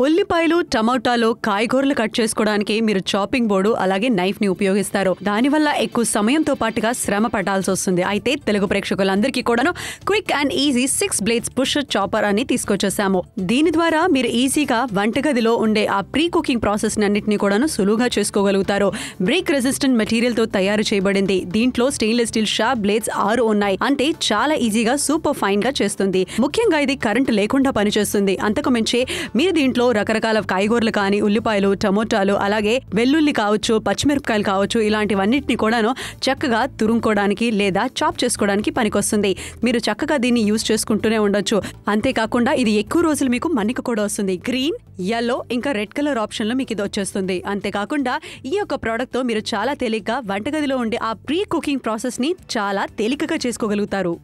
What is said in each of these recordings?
ఉల్లిపాయలు, టమోటాలు, కాయగూరలు కట్ చేసుకోవడానికి మీరు చాపింగ్ బోర్డు అలాగే నైఫ్ ని ఉపయోగిస్తారు. దానివల్ల ఎక్కువ సమయంతో పాటుగా శ్రమ పడాల్సి వస్తుంది. అయితే తెలుగు ప్రేక్షకులందరికీ కూడాను quick and easy 6 blades push chopper అని తీసుకొచ్చేసాము. దీని ద్వారా మీరు ఈజీగా వంటగదిలో ఉండే ఆ ప్రీ కుకింగ్ ప్రాసెస్ అన్నింటినీ కూడాను సులువుగా చేసుకోగలుగుతారు. బ్రేక్ రెసిస్టెంట్ మెటీరియల్ తో తయారు చేయబడింది. దీంట్లో స్టెయిన్లెస్ స్టీల్ షార్ప్ బ్లేడ్స్ 6 ఉన్నాయి. అంటే చాలా ఈజీగా సూపర్ ఫైన్ గా చేస్తుంది. ముఖ్యంగా ఇది కరెంట్ లేకుండా పనిచేస్తుంది. అంతకు మించి మీరు దీంట్లో రకరకాల కాయగూరలు కానీ, ఉల్లిపాయలు, టమోటాలు, అలాగే వెల్లుల్లి కావచ్చు, పచ్చిమిరపకాయలు కావచ్చు, ఇలాంటివన్నిటిని కూడాను చక్కగా తురుముకోవడానికి లేదా చాప్ చేసుకోవడానికి పనికొస్తుంది. మీరు చక్కగా దీన్ని యూజ్ చేసుకుంటూనే ఉండొచ్చు. అంతేకాకుండా ఇది ఎక్కువ రోజులు మీకు మన్నిక కూడా వస్తుంది. గ్రీన్, యెల్లో ఇంకా రెడ్ కలర్ ఆప్షన్ లో మీకు ఇది వచ్చేస్తుంది. అంతేకాకుండా ఈ యొక్క ప్రోడక్ట్ తో మీరు చాలా తేలిగ్గా వంటగదిలో ఉండే ఆ ప్రీ కుకింగ్ ప్రాసెస్ ని చాలా తేలికగా చేసుకోగలుగుతారు.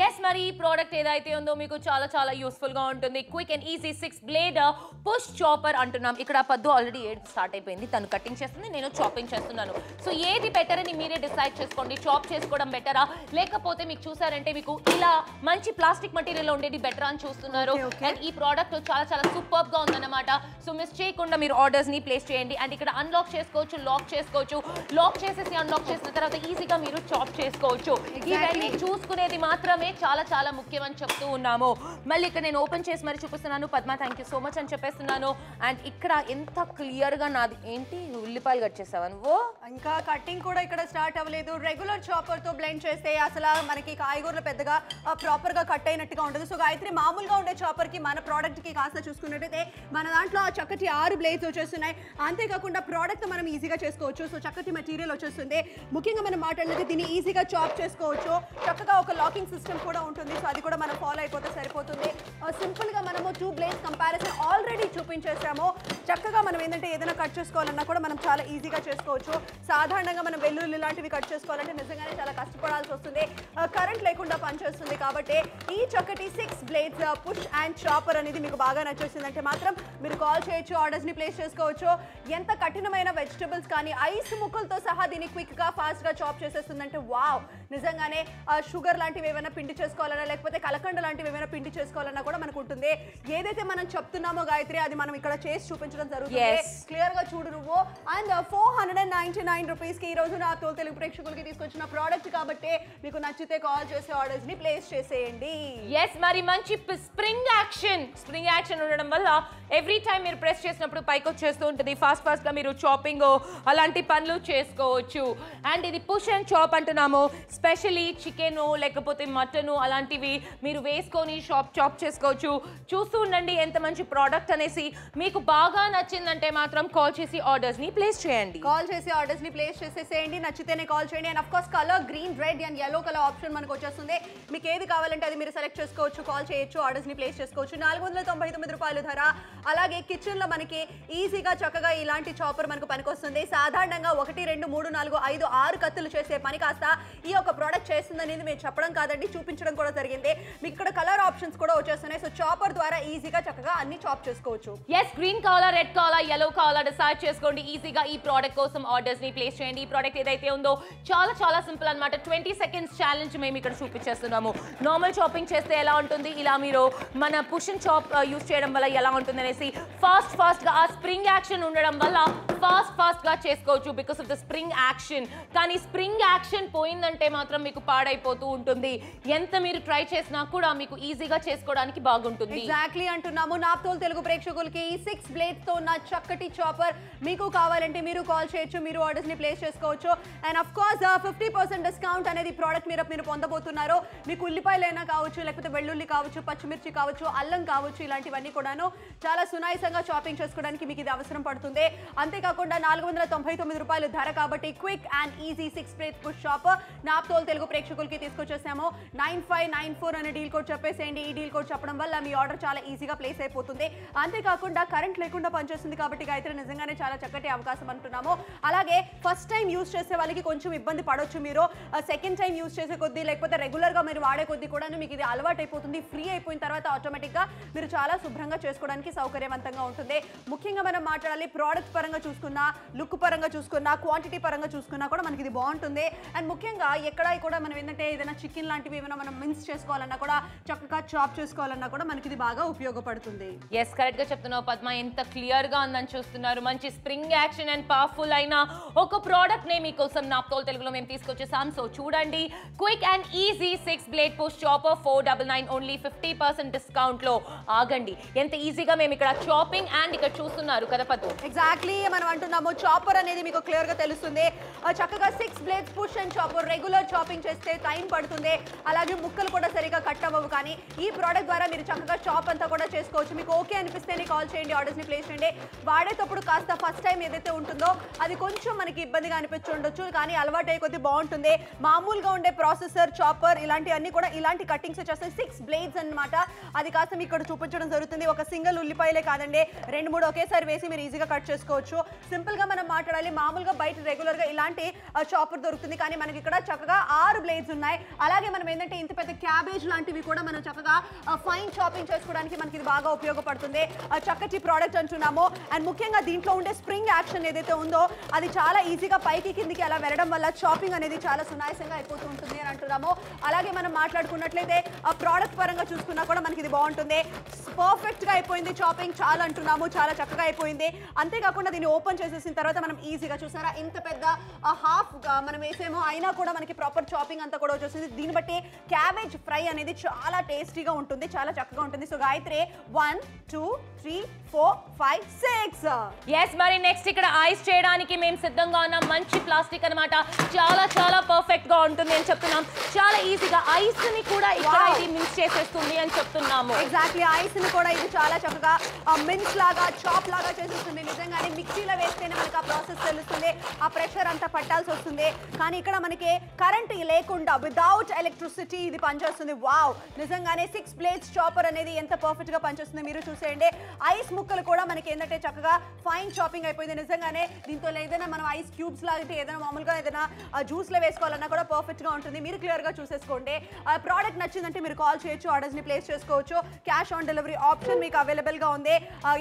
ఎస్, మరి ఈ ప్రోడక్ట్ ఏదైతే ఉందో మీకు చాలా చాలా యూస్ఫుల్ గా ఉంటుంది. Quick and easy 6 blade push chopper అంటున్నాం. ఇక్కడ పద్దు ఆల్రెడీ స్టార్ట్ అయిపోయింది. తను కటింగ్ చేస్తుంది, నేను చాపింగ్ చేస్తున్నాను. సో ఏది బెటర్ అని మీరే డిసైడ్ చేసుకోండి. చాప్ చేసుకోవడం బెటరా, లేకపోతే మీకు చూసారంటే మీకు ఇలా మంచి ప్లాస్టిక్ మెటీరియల్ ఉండేది బెటర్ అని చూస్తున్నారు. అండ్ ఈ ప్రోడక్ట్ చాలా చాలా సూపర్ గా ఉందన్నమాట. సో మిస్ చేయకుండా మీరు ఆర్డర్స్ ని ప్లేస్ చేయండి. అండ్ ఇక్కడ అన్లాక్ చేసుకోవచ్చు, లాక్ చేసుకోవచ్చు. లాక్ చేసేసి అన్లాక్ చేసిన తర్వాత ఈజీగా మీరు చాప్ చేసుకోవచ్చు. ఇవన్నీ చూసుకునేది మాత్రం చాలా చాలా ముఖ్యం అని చెప్తూ ఉన్నాము. మళ్ళీ ఇక్కడ నేను ఓపెన్ చేసి మరి చూపిస్తున్నాను. Padma thank you so much అని చెప్పేస్తున్నాను. అండ్ ఇక్కడ ఎంత క్లియర్ గా నాది ఏంటి, నువ్వు ఉల్లిపాయలు కట్ చేసావా? నువ్వు ఇంకా కటింగ్ కూడా ఇక్కడ స్టార్ట్ అవ్వలేదు. రెగ్యులర్ చాపర్ తో బ్లెండ్ చేస్తే అసలు మనకి కాయగూరలు పెద్దగా ప్రాపర్ గా కట్ అయినట్టుగా ఉండదు. సో గాయత్రి మామూలుగా ఉండే చాపర్ కి మన ప్రోడక్ట్ కి కాస్త చూసుకున్నట్టయితే మన దాంట్లో చక్కటి 6 బ్లేడ్స్ వచ్చేస్తున్నాయి. అంతేకాకుండా ప్రోడక్ట్ మనం ఈజీగా చేసుకోవచ్చు. సో చక్కటి మెటీరియల్ వచ్చేస్తుంది. ముఖ్యంగా మనం మాట్లాడినది దీన్ని ఈజీగా చాప్ చేసుకోవచ్చు. చక్కగా ఒక లాకింగ్ సిస్టమ్ కూడా ఉంటుంది. సో అది కూడా మనం ఫాలో అయిపోతే సరిపోతుంది. సింపుల్ గా మనము 2 బ్లేడ్స్ కంపారిజన్ ఆల్రెడీ చూపించేసాము. చక్కగా మనం ఏంటంటే ఏదైనా కట్ చేసుకోవాలన్నా కూడా మనం చాలా ఈజీగా చేసుకోవచ్చు. సాధారణంగా మనం వెల్లుల్లి లాంటివి కట్ చేసుకోవాలంటే నిజంగానే చాలా కష్టపడాల్సి వస్తుంది. కరెంట్ లేకుండా పనిచేస్తుంది. కాబట్టి ఈ చక్కటి 6 బ్లేడ్స్ పుష్ అండ్ చాపర్ అనేది మీకు బాగా నచ్చేసిందంటే మాత్రం మీరు కాల్ చేయొచ్చు, ఆర్డర్స్ ని ప్లేస్ చేసుకోవచ్చు. ఎంత కఠినమైన వెజిటబుల్స్ కానీ ఐస్ ముక్కలతో సహా దీన్ని క్విక్ గా ఫాస్ట్ గా చాప్ చేసేస్తుందంటే వావ్, నిజంగానే షుగర్ లాంటివి ఏమైనా పిండి చేసుకోవాలన్నా లేకపోతే కలకండ లాంటివి ఏమైనా పిండి చేసుకోవాలన్నా కూడా మనకు ఉంటుంది. ఏదైతే మనం చెప్తున్నామో గాయత్రి అది మనం ఇక్కడ చేసి చూపించడం జరుగుతుంది. క్లియర్ గా చూడు నువ్వు. అండ్ 499 రూపీస్ కి ఈ రోజు నా తోలు తెలుగు ప్రేక్షకులకి తీసుకొచ్చిన ప్రోడక్ట్ కాబట్టి మీకు నచ్చితే కాల్ చేసి ఆర్డర్స్ ని ప్లేస్ చేసేయండి. ఎస్, మరి మంచి స్ప్రింగ్ యాక్షన్ ఉండడం వల్ల ఎవ్రీ టైం మీరు ప్రెస్ చేసినప్పుడు పైకి వచ్చేస్తూ ఉంటుంది. ఫాస్ట్ గా మీరు చాపింగ్ అలాంటి పనులు చేసుకోవచ్చు. అండ్ ఇది పుష్ అండ్ చాప్ అంటున్నాము. స్పెషల్లీ చికెన్ లేకపోతే మటన్ అలాంటివి మీరు వేసుకొని చాప్ చేసుకోవచ్చు. చూస్తూ ఉండండి ఎంత మంచి ప్రోడక్ట్ అనేసి. మీకు బాగా నచ్చిందంటే మాత్రం కాల్ చేసి ఆర్డర్స్ ని ప్లేస్ చేయండి. చేసేసేయండి. నచ్చితేనే కాల్ చేయండి. And of course colour green, red and yellow colour option మనకు వచ్చేస్తుంది. మీకు ఏది కావాలంటే అది మీరు సెలెక్ట్ చేసుకోవచ్చు, కాల్ చేయొచ్చు, ఆర్డర్స్ ని ప్లేస్ చేసుకోవచ్చు. 499 రూపాయలు ధర. అలాగే కిచెన్ లో మనకి ఈజీగా చక్కగా ఇలాంటి చాపర్ మనకు పనికొస్తుంది. సాధారణంగా 1 2 3 4 5 6 కత్తులు చేసే పని కాస్త ఈ ఒక ప్రోడక్ట్ చేస్తుందనేది మేము చెప్పడం కాదండి, చూపించడం కూడా జరిగింది. మీకు ఇక్కడ కలర్ ఆప్షన్స్ కూడా వచ్చేస్తున్నాయి. సో చాపర్ ద్వారా ఈజీగా చక్కగా అన్ని చాప్ చేసుకోవచ్చు. ఎస్, గ్రీన్ కావాలా, రెడ్ కావాలా, yellow కావాలా డిసైడ్ చేసుకోండి. ఈజీగా ఈ ప్రోడక్ట్ కోసం ఆర్డర్స్ ని ప్లేస్ చేయండి. ఈ ప్రోడక్ట్ ఏదైతే ఉందో చాలా చాలా సింపుల్ అన్నమాట. 20 సెకండ్స్ ఛాలెంజ్ మేము ఇక్కడ చూపించేస్తున్నాము. నార్మల్ చాపింగ్ చేస్తే ఎలా ఉంటుంది, ఇలా మీరు మన పుష్ అండ్ చాప్ యూస్ చేయడం వల్ల ఎలా ఉంటుంది అనేసి ఫాస్ట్ గా ఆ స్ప్రింగ్ యాక్షన్ ఉండడం వల్ల ఫాస్ట్ గా చేసుకోవచ్చు because of the spring action. కానీ స్ప్రింగ్ యాక్షన్ పోయిందంటే మాత్రం మీకు పాడైపోతూ ఉంటుంది. ఎంత మీరు ట్రై చేసినా కూడా మీకు ఈజీగా చేసుకోవడానికి బాగుంటుంది. ఎగ్జాక్ట్లీ అంటున్నాము. నా తోలు తెలుగు ప్రేక్షకులకి ఈ 6 బ్లేడ్స్ తో ఉన్న చక్కటి చాపర్ మీకు కావాలంటే మీరు కాల్ చేయొచ్చు, మీరు ఆర్డర్స్ ని ప్లేస్ చేసుకోవచ్చు. అండ్ ఆఫ్ కోర్స్ 50% డిస్కౌంట్ అనేది ప్రోడక్ట్ మీరు పొందబోతున్నారు. మీకు ఉల్లిపాయలైనా కావచ్చు, లేకపోతే వెల్లుల్లి కావచ్చు, పచ్చిమిర్చి కావచ్చు, అల్లం కావచ్చు, ఇలాంటివన్నీ కూడాను చాలా సునాయాసంగా చాపింగ్ చేసుకోవడానికి మీకు ఇది అవసరం పడుతుంది. అంతేకాకుండా 499 రూపాయలు ధర కాబట్టి quick and easy 6 blades push chopper నా తోలు తెలుగు ప్రేక్షకులకి తీసుకొచ్చేసాము. 9594 అనే డీల్ కోడ్ చెప్పేసేయండి. ఈ డీల్ కోడ్ చెప్పడం వల్ల మీ ఆర్డర్ చాలా ఈజీగా ప్లేస్ అయిపోతుంది. అంతేకాకుండా కరెంట్ లేకుండా పనిచేస్తుంది కాబట్టి గాయత్రి నిజంగానే చాలా చక్కటి అవకాశం అంటున్నాము. అలాగే ఫస్ట్ టైం యూజ్ చేసే వాళ్ళకి కొంచెం ఇబ్బంది పడవచ్చు. మీరు సెకండ్ టైం యూజ్ చేసే కొద్దీ లేకపోతే రెగ్యులర్ గా మీరు వాడే కొద్దీ కూడా మీకు ఇది అలవాటు అయిపోతుంది. ఫ్రీ అయిపోయిన తర్వాత ఆటోమేటిక్ గా మీరు చాలా శుభ్రంగా చేసుకోవడానికి సౌకర్యవంతంగా ఉంటుంది. ముఖ్యంగా మనం మాట్లాడాలి ప్రోడక్ట్ పరంగా చూసుకుంటే చూసుకున్నా, లుక్ పరంగా చూసుకున్నా, క్వాంటిటీ పరంగా చూసుకున్నా కూడా మనకి ఇది బాగుంటుంది. అండ్ ముఖ్యంగా ఎక్కడ కూడా మనం ఏంటంటే ఏదైనా చికెన్ లాంటివి ఏమైనా మనం మిన్స్ చేసుకోవాలన్నా కూడా, చక్కగా చాప్ చేసుకోవాలన్నా కూడా మనకి ఇది బాగా ఉపయోగపడుతుంది. ఎస్, కరెక్ట్ గా చెప్తున్నావు పద్మ. ఎంత క్లియర్ గా ఉందని చూస్తున్నారు. మంచి స్ప్రింగ్ యాక్షన్ అండ్ పవర్ఫుల్ అయిన ఒక ప్రోడక్ట్ నే మీకోసం నాప్తోల్ తెలుగులో మేము తీసుకొచ్చేసాం. సో చూడండి, quick and easy 6 blade push chopper 499 only 50% discount లో. ఆగండి, ఎంత ఈజీగా మేము ఇక్కడ చాపింగ్ అండ్ ఇక్కడ చూస్తున్నారు కదా పద్దు. ఎగ్జాక్ట్లీ మనం అంటున్నాము చాపర్ అనేది మీకు క్లియర్ గా తెలుస్తుంది. చక్కగా 6 blades push and chopper regular chopping చేస్తే టైం పడుతుంది, అలాగే ముక్కలు కూడా సరిగా కట్ అవ్వవు. కానీ ఈ ప్రోడక్ట్ ద్వారా మీరు చక్కగా చాప్ అంతా కూడా చేసుకోవచ్చు. మీకు ఓకే అనిపిస్తేనే కాల్ చేయండి, ఆర్డర్స్ ని ప్లేస్ చేయండి. వాడేటప్పుడు కాస్త ఫస్ట్ టైం ఏదైతే ఉంటుందో అది కొంచెం మనకి ఇబ్బందిగా అనిపించి ఉండొచ్చు, కానీ అలవాటు అయ్యే కొద్ది బాగుంటుంది. మామూలుగా ఉండే ప్రాసెసర్, చాపర్ ఇలాంటివన్నీ కూడా ఇలాంటి కటింగ్స్ వచ్చేస్తాయి. 6 బ్లేడ్స్ అన్నమాట. అది కాస్త మీకు ఇక్కడ చూపించడం జరుగుతుంది. ఒక సింగిల్ ఉల్లిపాయలే కాదండి, 2-3 ఒకేసారి వేసి మీరు ఈజీగా కట్ చేసుకోవచ్చు. సింపుల్ గా మనం మాట్లాడాలి, మామూలుగా బయట రెగ్యులర్ గా ఇలాంటి చాపర్ దొరుకుతుంది, కానీ మనకి ఇక్కడ చక్కగా 6 బ్లేడ్స్ ఉన్నాయి. అలాగే మనం ఏంటంటే ఇంత పెద్ద క్యాబేజ్ లాంటివి కూడా మనం చక్కగా ఫైన్ చాపింగ్ చేసుకోవడానికి మనకి ఇది బాగా ఉపయోగపడుతుంది. చక్కటి ప్రోడక్ట్ అంటున్నాము. అండ్ ముఖ్యంగా దీంట్లో ఉండే స్ప్రింగ్ యాక్షన్ ఏదైతే ఉందో అది చాలా ఈజీగా పైకి కిందికి అలా వెళ్ళడం వల్ల చాపింగ్ అనేది చాలా సునాయాసంగా అయిపోతూ ఉంటుంది అని అంటున్నాము. అలాగే మనం మాట్లాడుకున్నట్లయితే ఆ ప్రోడక్ట్ పరంగా చూసుకున్నా కూడా మనకి ఇది బాగుంటుంది. పర్ఫెక్ట్ గా అయిపోయింది చాపింగ్, చాలా అంటున్నాము, చాలా చక్కగా అయిపోయింది. అంతేకాకుండా దీన్ని ఓపెన్ చేసేసిన తర్వాత మనం ఈజీగా చూసారా ఇంత పెద్ద హాఫ్ మనం వేసేమో అయినా కూడా మనకి ప్రాపర్ చాపింగ్ అంతా కూడా వచ్చేసింది. దీన్ని బట్టి క్యాబేజ్ ఫ్రై అనేది చాలా టేస్టీగా ఉంటుంది, చాలా చక్కగా ఉంటుంది. సో గాయత్రి 1 2 3 4 5 6. ఎస్, మరి నెక్స్ట్ ఇక్కడ ఐస్ చేయడానికి మేము సిద్ధంగా ఉన్నాం. మంచి ప్లాస్టిక్ అన్నమాట, చాలా చాలా పర్ఫెక్ట్ గా ఉంటుంది అని చెప్తున్నాం. చాలా ఈజీగా ఐస్ ని కూడా ఇక్కడ ఇది మిక్స్ చేసేస్తుంది అని చెప్తున్నాము. ఎగ్జాక్ట్లీ, ఐస్ ని కూడా ఇది చాలా చక్కగా మిన్స్ లాగా, చాప్ లాగా చేసేస్తుంది. నిజంగానే మిక్సీలో వేస్తేనే మనకి ఆ ప్రాసెస్ తెలుస్తుంది, ఆ ప్రెషర్ అంతా పట్టాల్సి వస్తుంది. కానీ ఇక్కడ మనకి కరెంట్ లేకుండా వితౌట్ ఎలక్ట్రిసిటీ ఇది పనిచేస్తుంది. వావ్, నిజంగానే 6 బ్లేడ్స్ చాపర్ అనేది ఎంత పర్ఫెక్ట్ గా పనిచేస్తుంది మీరు చూసేయండి. ఐస్ ముక్కలు కూడా మనకి ఏంటంటే చక్కగా ఫైన్ చాపింగ్ అయిపోయింది. నిజంగానే దీంతో ఏదైనా మనం ఐస్ క్యూబ్స్ లాంటి ఏదైనా మామూలుగా ఏదైనా జ్యూస్ లో వేసుకోవాలన్నా కూడా పర్ఫెక్ట్ గా ఉంటుంది. మీరు క్లియర్ గా చూసేసుకోండి. ప్రోడక్ట్ నచ్చిందంటే మీరు కాల్ చేయొచ్చు, ఆర్డర్స్ ని ప్లేస్ చేసుకోవచ్చు. క్యాష్ ఆన్ డెలివరీ ఆప్షన్ మీకు అవైలబుల్ గా ఉంది.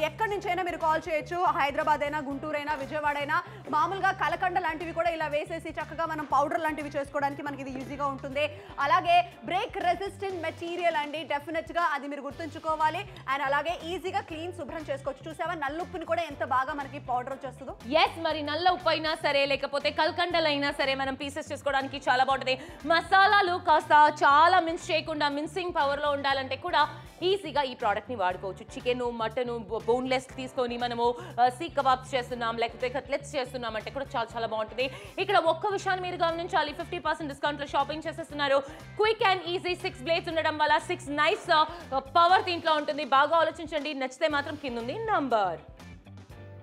ఎక్కడి నుంచి అయినా మీరు కాల్ చేయొచ్చు. హైదరాబాద్ అయినా, గుంటూరు అయినా, విజయవాడ అయినా. మామూలుగా కలకండ లాంటివి కూడా ఇలా వేసేసి చక్కగా మనం పౌడర్ లాంటివి చేసుకోవడానికి మనకి ఇది ఈజీగా ఉంటుంది. అలాగే బ్రేక్ రెసిస్టెంట్ మెటీరియల్ అండి, డెఫినెట్ గా అది మీరు గుర్తుంచుకోవాలి. అండ్ అలాగే ఈజీగా క్లీన్ శుభ్రం చేసుకోవచ్చు. చూసావా నల్లుప్పుని కూడా ఎంత బాగా మనకి పౌడర్ వచ్చేస్తుందో. ఎస్, మరి నల్ల ఉప్పు అయినా సరే, లేకపోతే కల్కండలైనా సరే మనం పీసెస్ చేసుకోవడానికి చాలా బాగుంటుంది. మసాలాలు కాస్త చాలా మిన్స్ చేయకుండా మిన్సింగ్ పవర్ లో ఉండాలంటే కూడా ఈజీగా ఈ ప్రోడక్ట్ ని వాడుకోవచ్చు. చికెన్, మటన్ బోన్లెస్ తీసుకొని మనము సీక్ కబాబ్స్ చేస్తున్నాం, లేకపోతే కట్లెట్స్ చేస్తున్నాం అంటే కూడా చాలా చాలా బాగుంటుంది. ఇక్కడ ఒక్క విషయాన్ని మీరు గమనించాలి, 50% డిస్కౌంట్ లో షాపింగ్ చేసేస్తున్నారు. క్విక్ అండ్ ఈజీ 6 బ్లేడ్స్ ఉండడం వల్ల 6 నైస్ పవర్ దీంట్లో ఉంటుంది. బాగా ఆలోచించండి, నచ్చితే మాత్రం కింద ఉంది నంబర్.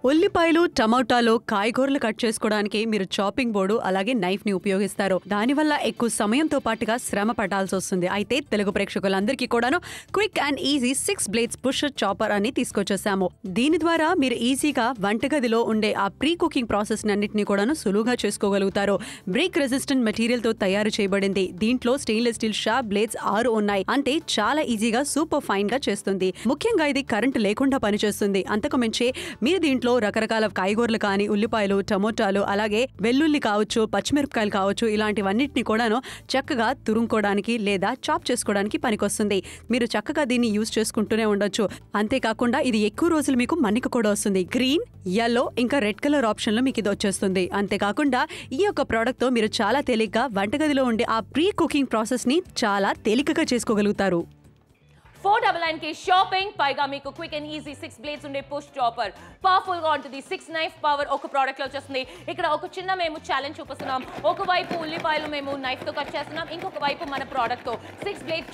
ఉల్లిపాయలు, టమాటాలు, కాయగూరలు కట్ చేసుకోవడానికి మీరు చాపింగ్ బోర్డు అలాగే నైఫ్ ని ఉపయోగిస్తారు. దానివల్ల ఎక్కువ సమయంతో పాటుగా శ్రమ పడాల్సి వస్తుంది. అయితే తెలుగు ప్రేక్షకులందరికీ కూడాను quick and easy 6 blades push chopper అని తీసుకొచ్చేసాము. దీని ద్వారా మీరు ఈజీగా వంటగదిలో ఉండే ఆ ప్రీ కుకింగ్ ప్రాసెస్ అన్నింటినీ కూడాను సులువుగా చేసుకోగలుగుతారు. బ్రేక్ రెసిస్టెంట్ మెటీరియల్ తో తయారు చేయబడింది. దీంట్లో స్టెయిన్లెస్ స్టీల్ షార్ప్ బ్లేడ్స్ 6 ఉన్నాయి. అంటే చాలా ఈజీగా సూపర్ ఫైన్ గా చేస్తుంది. ముఖ్యంగా ఇది కరెంట్ లేకుండా పనిచేస్తుంది. అంతకు మించి మీరు దీంట్లో రకరకాల కాయగూరలు కానీ, ఉల్లిపాయలు, టమోటాలు, అలాగే వెల్లుల్లి కావచ్చు, పచ్చిమిరపకాయలు కావచ్చు, ఇలాంటివన్నిటిని కూడాను చక్కగా తురుముకోవడానికి లేదా చాప్ చేసుకోవడానికి పనికొస్తుంది. మీరు చక్కగా దీన్ని యూజ్ చేసుకుంటూనే ఉండొచ్చు. అంతేకాకుండా ఇది ఎక్కువ రోజులు మీకు మన్నిక కూడా వస్తుంది. గ్రీన్, యెల్లో ఇంకా రెడ్ కలర్ ఆప్షన్ లో మీకు ఇది వచ్చేస్తుంది. అంతేకాకుండా ఈ యొక్క ప్రోడక్ట్ తో మీరు చాలా తేలిగ్గా వంటగదిలో ఉండే ఆ ప్రీ కుకింగ్ ప్రాసెస్ ని చాలా తేలికగా చేసుకోగలుగుతారు. 499 కి షాపింగ్, పైగా మీకు క్విక్ అండ్ ఈజీ 6 బ్లేడ్స్ ఉండే పుష్ చాపర్ పవర్ఫుల్ గా ఉంటుంది. 6 నైఫ్ పవర్ ఒక ప్రోడక్ట్ లో వచ్చేస్తుంది. ఇక్కడ ఒక చిన్న మేము ఛాలెంజ్ చూపిస్తున్నాం. ఒకవైపు ఉల్లిపాయలు మేము నైఫ్ తో కట్ చేస్తున్నాం, ఇంకొక వైపు మన ప్రోడక్ట్ తో 6 బ్లేడ్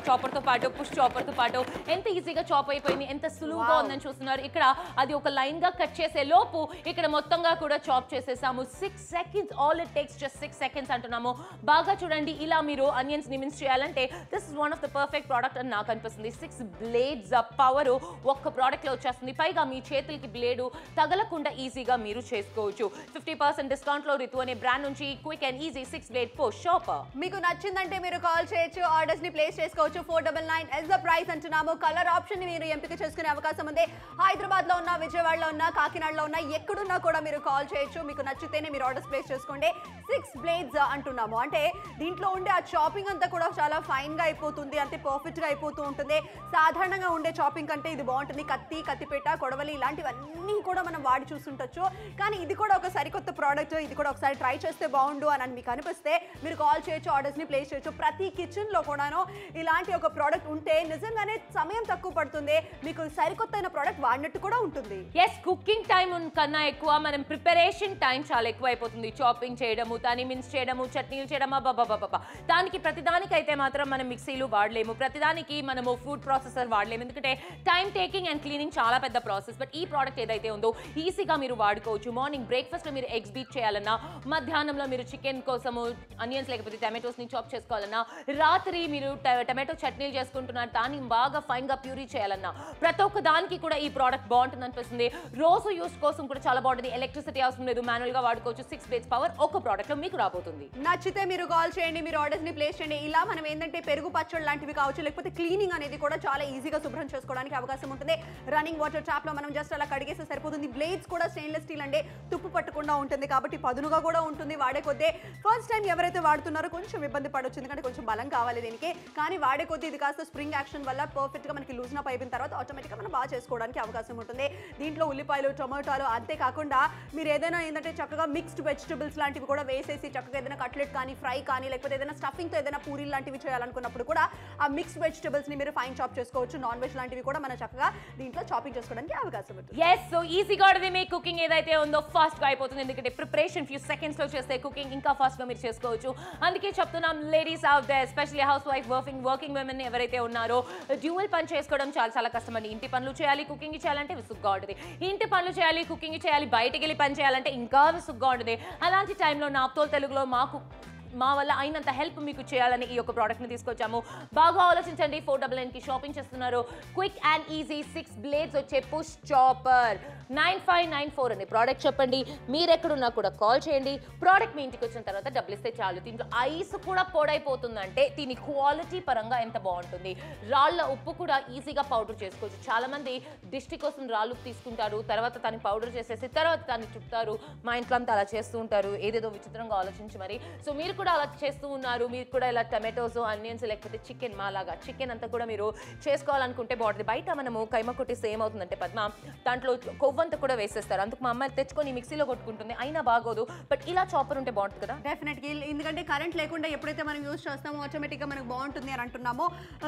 చాపర్ తో పాటు పుష్ చాపర్ తో పాటు ఎంత ఈజీగా చాప్ అయిపోయింది, ఎంత సులువుగా ఉందని చూస్తున్నారు. ఇక్కడ అది ఒక లైన్ గా కట్ చేసే లోపు ఇక్కడ మొత్తంగా కూడా చాప్ చేసేసాము. 6 seconds, all it takes just 6 seconds అంటున్నాము. బాగా చూడండి, ఇలా మీరు ఆనియన్స్ ని మిన్స్ చేయాలంటే this is one of the perfect product అని నాకు నాకు అనిపిస్తుంది. 6 బ్లేడ్స్ పవర్ ఒక్క ప్రోడక్ట్లో వచ్చేస్తుంది. పైగా మీ చేతులకి బ్లేడు తగలకుండా ఈజీగా మీరు చేసుకోవచ్చు. 50% డిస్కౌంట్లో రితు అనే బ్రాండ్ నుంచి quick and easy 6 blade push shopper. మీకు నచ్చిందంటే మీరు కాల్ చేయొచ్చు, ఆర్డర్స్ ని ప్లేస్ చేసుకోవచ్చు. 499 ఇస్ ద ప్రైస్ అంటున్నాము. కలర్ ఆప్షన్ ని మీరు ఎంపిక చేసుకునే అవకాశం ఉంది. హైదరాబాద్ లో ఉన్నా, విజయవాడలో ఉన్నా, కాకినాడలో ఉన్నా, ఎక్కడున్నా కూడా మీరు కాల్ చేయొచ్చు. మీకు నచ్చితేనే మీరు ఆర్డర్స్ ప్లేస్ చేసుకోండి. 6 బ్లేడ్స్ అంటున్నాము అంటే దీంట్లో ఉండే ఆ చాపింగ్ అంతా కూడా చాలా ఫైన్ గా అయిపోతుంది, అంతే పర్ఫెక్ట్ గా అయిపోతూ ఉంటుంది. సాధారణంగా ఉండే చాపింగ్ కంటే ఇది బాగుంటుంది. కత్తి, కత్తిపేట, కొడవలి ఇలాంటివన్నీ కూడా మనం వాడి చూస్తుంటచ్చు. కానీ ఇది కూడా ఒక సరికొత్త ప్రోడక్ట్. ఇది కూడా ఒకసారి ట్రై చేస్తే బాగుండు అని మీకు అనిపిస్తే మీరు కాల్ చేయొచ్చు, ఆర్డర్స్ ని ప్లేస్ చేయొచ్చు. ప్రతి కిచెన్ లో కూడాను ఇలాంటి ఒక ప్రోడక్ట్ ఉంటే నిజంగానే సమయం తక్కువ పడుతుంది, మీకు సరికొత్త ప్రోడక్ట్ వాడినట్టు కూడా ఉంటుంది. ఎస్, కుకింగ్ టైం కన్నా ఎక్కువ మనం ప్రిపరేషన్ టైం చాలా ఎక్కువ అయిపోతుంది. చాపింగ్ చేయడము, దాన్ని మిన్స్ చేయడము, చట్నీలు చేయడం, దానికి ప్రతిదానికైతే మాత్రం మనం మిక్సీలు వాడలేము, ప్రతిదానికి మనము ఫుడ్ ప్రాసెసర్ వాడలేము. ఎందుకంటే టైం టేకింగ్ అండ్ క్లీనింగ్ చాలా పెద్ద ప్రాసెస్. బట్ ఈ ప్రోడక్ట్ ఏదైతే ఉందో ఈజీగా మీరు వాడుకోవచ్చు. మార్నింగ్ బ్రేక్ఫాస్ట్ లో మీరు ఎగ్స్ బీట్ చేయాలన్నా, మధ్యాహ్నంలో మీరు చికెన్ కోసము ఆనియన్స్ లేకపోతే టమాటోస్ ని చాప్ చేసుకోవాలన్నా, రాత్రి మీరు టమాటో చట్నీలు చేసుకుంటున్నారు, దాన్ని బాగా ఫైన్ గా ప్యూరీ చేయాలన్నా, ప్రతి ఒక్క దానికి కూడా ఈ ప్రోడక్ట్ బాగుంటుంది అనిపిస్తుంది. రోజు యూస్ కోసం కూడా చాలా బాగుంటుంది. ఎలక్ట్రిసిటీ అవసరం లేదు, మాన్యువల్ గా వాడుకోవచ్చు. 6 బ్లేడ్స్ పవర్ ఒక ప్రోడక్ట్ లో మీకు రాబోతుంది. నచ్చితే మీరు కాల్ చేయండి, మీరు ఆర్డర్స్ ని ప్లేస్ చేయండి. ఇలా మనం ఏంటంటే పెరుగు పచ్చళ్ళు లాంటివి కావచ్చు, లేకపోతే క్లీనింగ్ అనేది కూడా చాలా ఈజీగా శుభ్రం చేసుకోవడానికి అవకాశం ఉంటుంది. రన్నింగ్ వాటర్ ట్యాప్ లో మనం జస్ట్ అలా కడిగేస్తే సరిపోతుంది. బ్లేడ్స్ కూడా స్టెయిన్లెస్ స్టీల్ అంటే తుప్పు పట్టకుండా ఉంటుంది కాబట్టి పదునుగా కూడా ఉంటుంది. వాడే కొద్దీ ఫస్ట్ టైం ఎవరైతే వాడుతున్నారో కొంచెం ఇబ్బంది పడవచ్చు, ఎందుకంటే కొంచెం బలం కావాలి దీనికి. కానీ వాడే కొద్దీ ఇది కాస్త స్ప్రింగ్ యాక్షన్ వల్ల పర్ఫెక్ట్ గా మనకి లూజ్న అయిపోయిన తర్వాత ఆటోమేటిక్ గా మనం బాగా చేసుకోవడానికి అవకాశం ఉంటుంది. దీంట్లో ఉల్లిపాయలు, టొమాటోలు, అంతేకాకుండా మీరు ఏదైనా ఏంటంటే చక్కగా మిక్స్డ్ వెజిటబుల్స్ లాంటివి కూడా వేసేసి చక్కగా ఏదైనా కట్లెట్ కానీ, ఫ్రై కానీ, లేకపోతే ఏదైనా స్టఫింగ్ తో ఏదైనా పూరీలు లాంటివి చేయాలనుకున్నప్పుడు కూడా ఆ మిక్స్డ్ వెజిటబుల్స్ ని మీరు ఫైన్ చాప్ చేసుకోవచ్చు. నాన్ వెజ్ లాంటివి కూడా మనం చక్కగా దీంట్లో చాపింగ్ చేసుకోవడానికి అవకాశం ఉంటుంది. ఎస్, సో ఈజీగా మీ కుకింగ్ ఏదైతే ఉందో ఫాస్ట్ గా అయిపోతుంది. ఎందుకంటే ప్రిపరేషన్ ఫ్యూ సెకండ్స్ లో చేస్తే కుకింగ్ ఇంకా ఫాస్ట్ గా మీరు చేసుకోవచ్చు. అందుకే చెప్తున్నాం, ladies out there, especially housewife, working women ఎవరైతే ఉన్నారో డ్యూయల్ పని చేసుకోవడం చాలా చాలా కష్టం అండి. ఇంటి పనులు చేయాలి, కుకింగ్ చేయాలంటే విసుగ్గా ఉంటుంది. ఇంటి పనులు చేయాలి, కుకింగ్ చేయాలి, బయటికి వెళ్ళి పని చేయాలంటే ఇంకా విసుగ్గా ఉంటుంది. అలాంటి టైంలో నాప్తోల్ తెలుగులో మా వల్ల అయినంత హెల్ప్ మీకు చేయాలని ఈ యొక్క ప్రోడక్ట్ని తీసుకొచ్చాము. బాగా ఆలోచించండి. 499 కి షాపింగ్ చేస్తున్నారు. క్విక్ అండ్ ఈజీ 6 బ్లేడ్స్ వచ్చే పుష్ చాపర్ 9594 అనే ప్రోడక్ట్ చెప్పండి. మీరు ఎక్కడున్నా కూడా కాల్ చేయండి. ప్రోడక్ట్ మీ ఇంటికి వచ్చిన తర్వాత డబ్బులు ఇస్తే చాలు. దీంట్లో ఐస్ కూడా పొడైపోతుందంటే దీని క్వాలిటీ పరంగా ఎంత బాగుంటుంది. రాళ్ళ ఉప్పు కూడా ఈజీగా పౌడర్ చేసుకోవచ్చు. చాలా మంది దిష్టి కోసం రాళ్ళు తీసుకుంటారు, తర్వాత దాన్ని పౌడర్ చేసేసి తర్వాత దాన్ని చుట్టారు. మా ఇంట్లో అంతా అలా చేస్తూ ఉంటారు, ఏదేదో విచిత్రంగా ఆలోచించి మరి. సో మీరు కూడా అలా చేస్తూ ఉన్నారు. మీరు కూడా ఇలా టమాటోస్, ఆనియన్స్ లేకపోతే చికెన్, మాలాగా చికెన్ అంతా కూడా మీరు చేసుకోవాలనుకుంటే బాగుంటుంది. బయట మనము కైమ కొట్టేస్తే ఏమవుతుందంటే పద్మ, దాంట్లో కొవ్వంతా కూడా వేసేస్తారు. అందుకు మా అమ్మాయి తెచ్చుకొని మిక్సీలో కొట్టుకుంటుంది, అయినా బాగోదు. బట్ ఇలా చాపర్ ఉంటే బాగుంటుంది కదా. డెఫినెట్గా, ఎందుకంటే కరెంట్ లేకుండా ఎప్పుడైతే మనం యూజ్ చేస్తామో ఆటోమేటిక్గా మనకు బాగుంటుంది అని అంటున్నాము.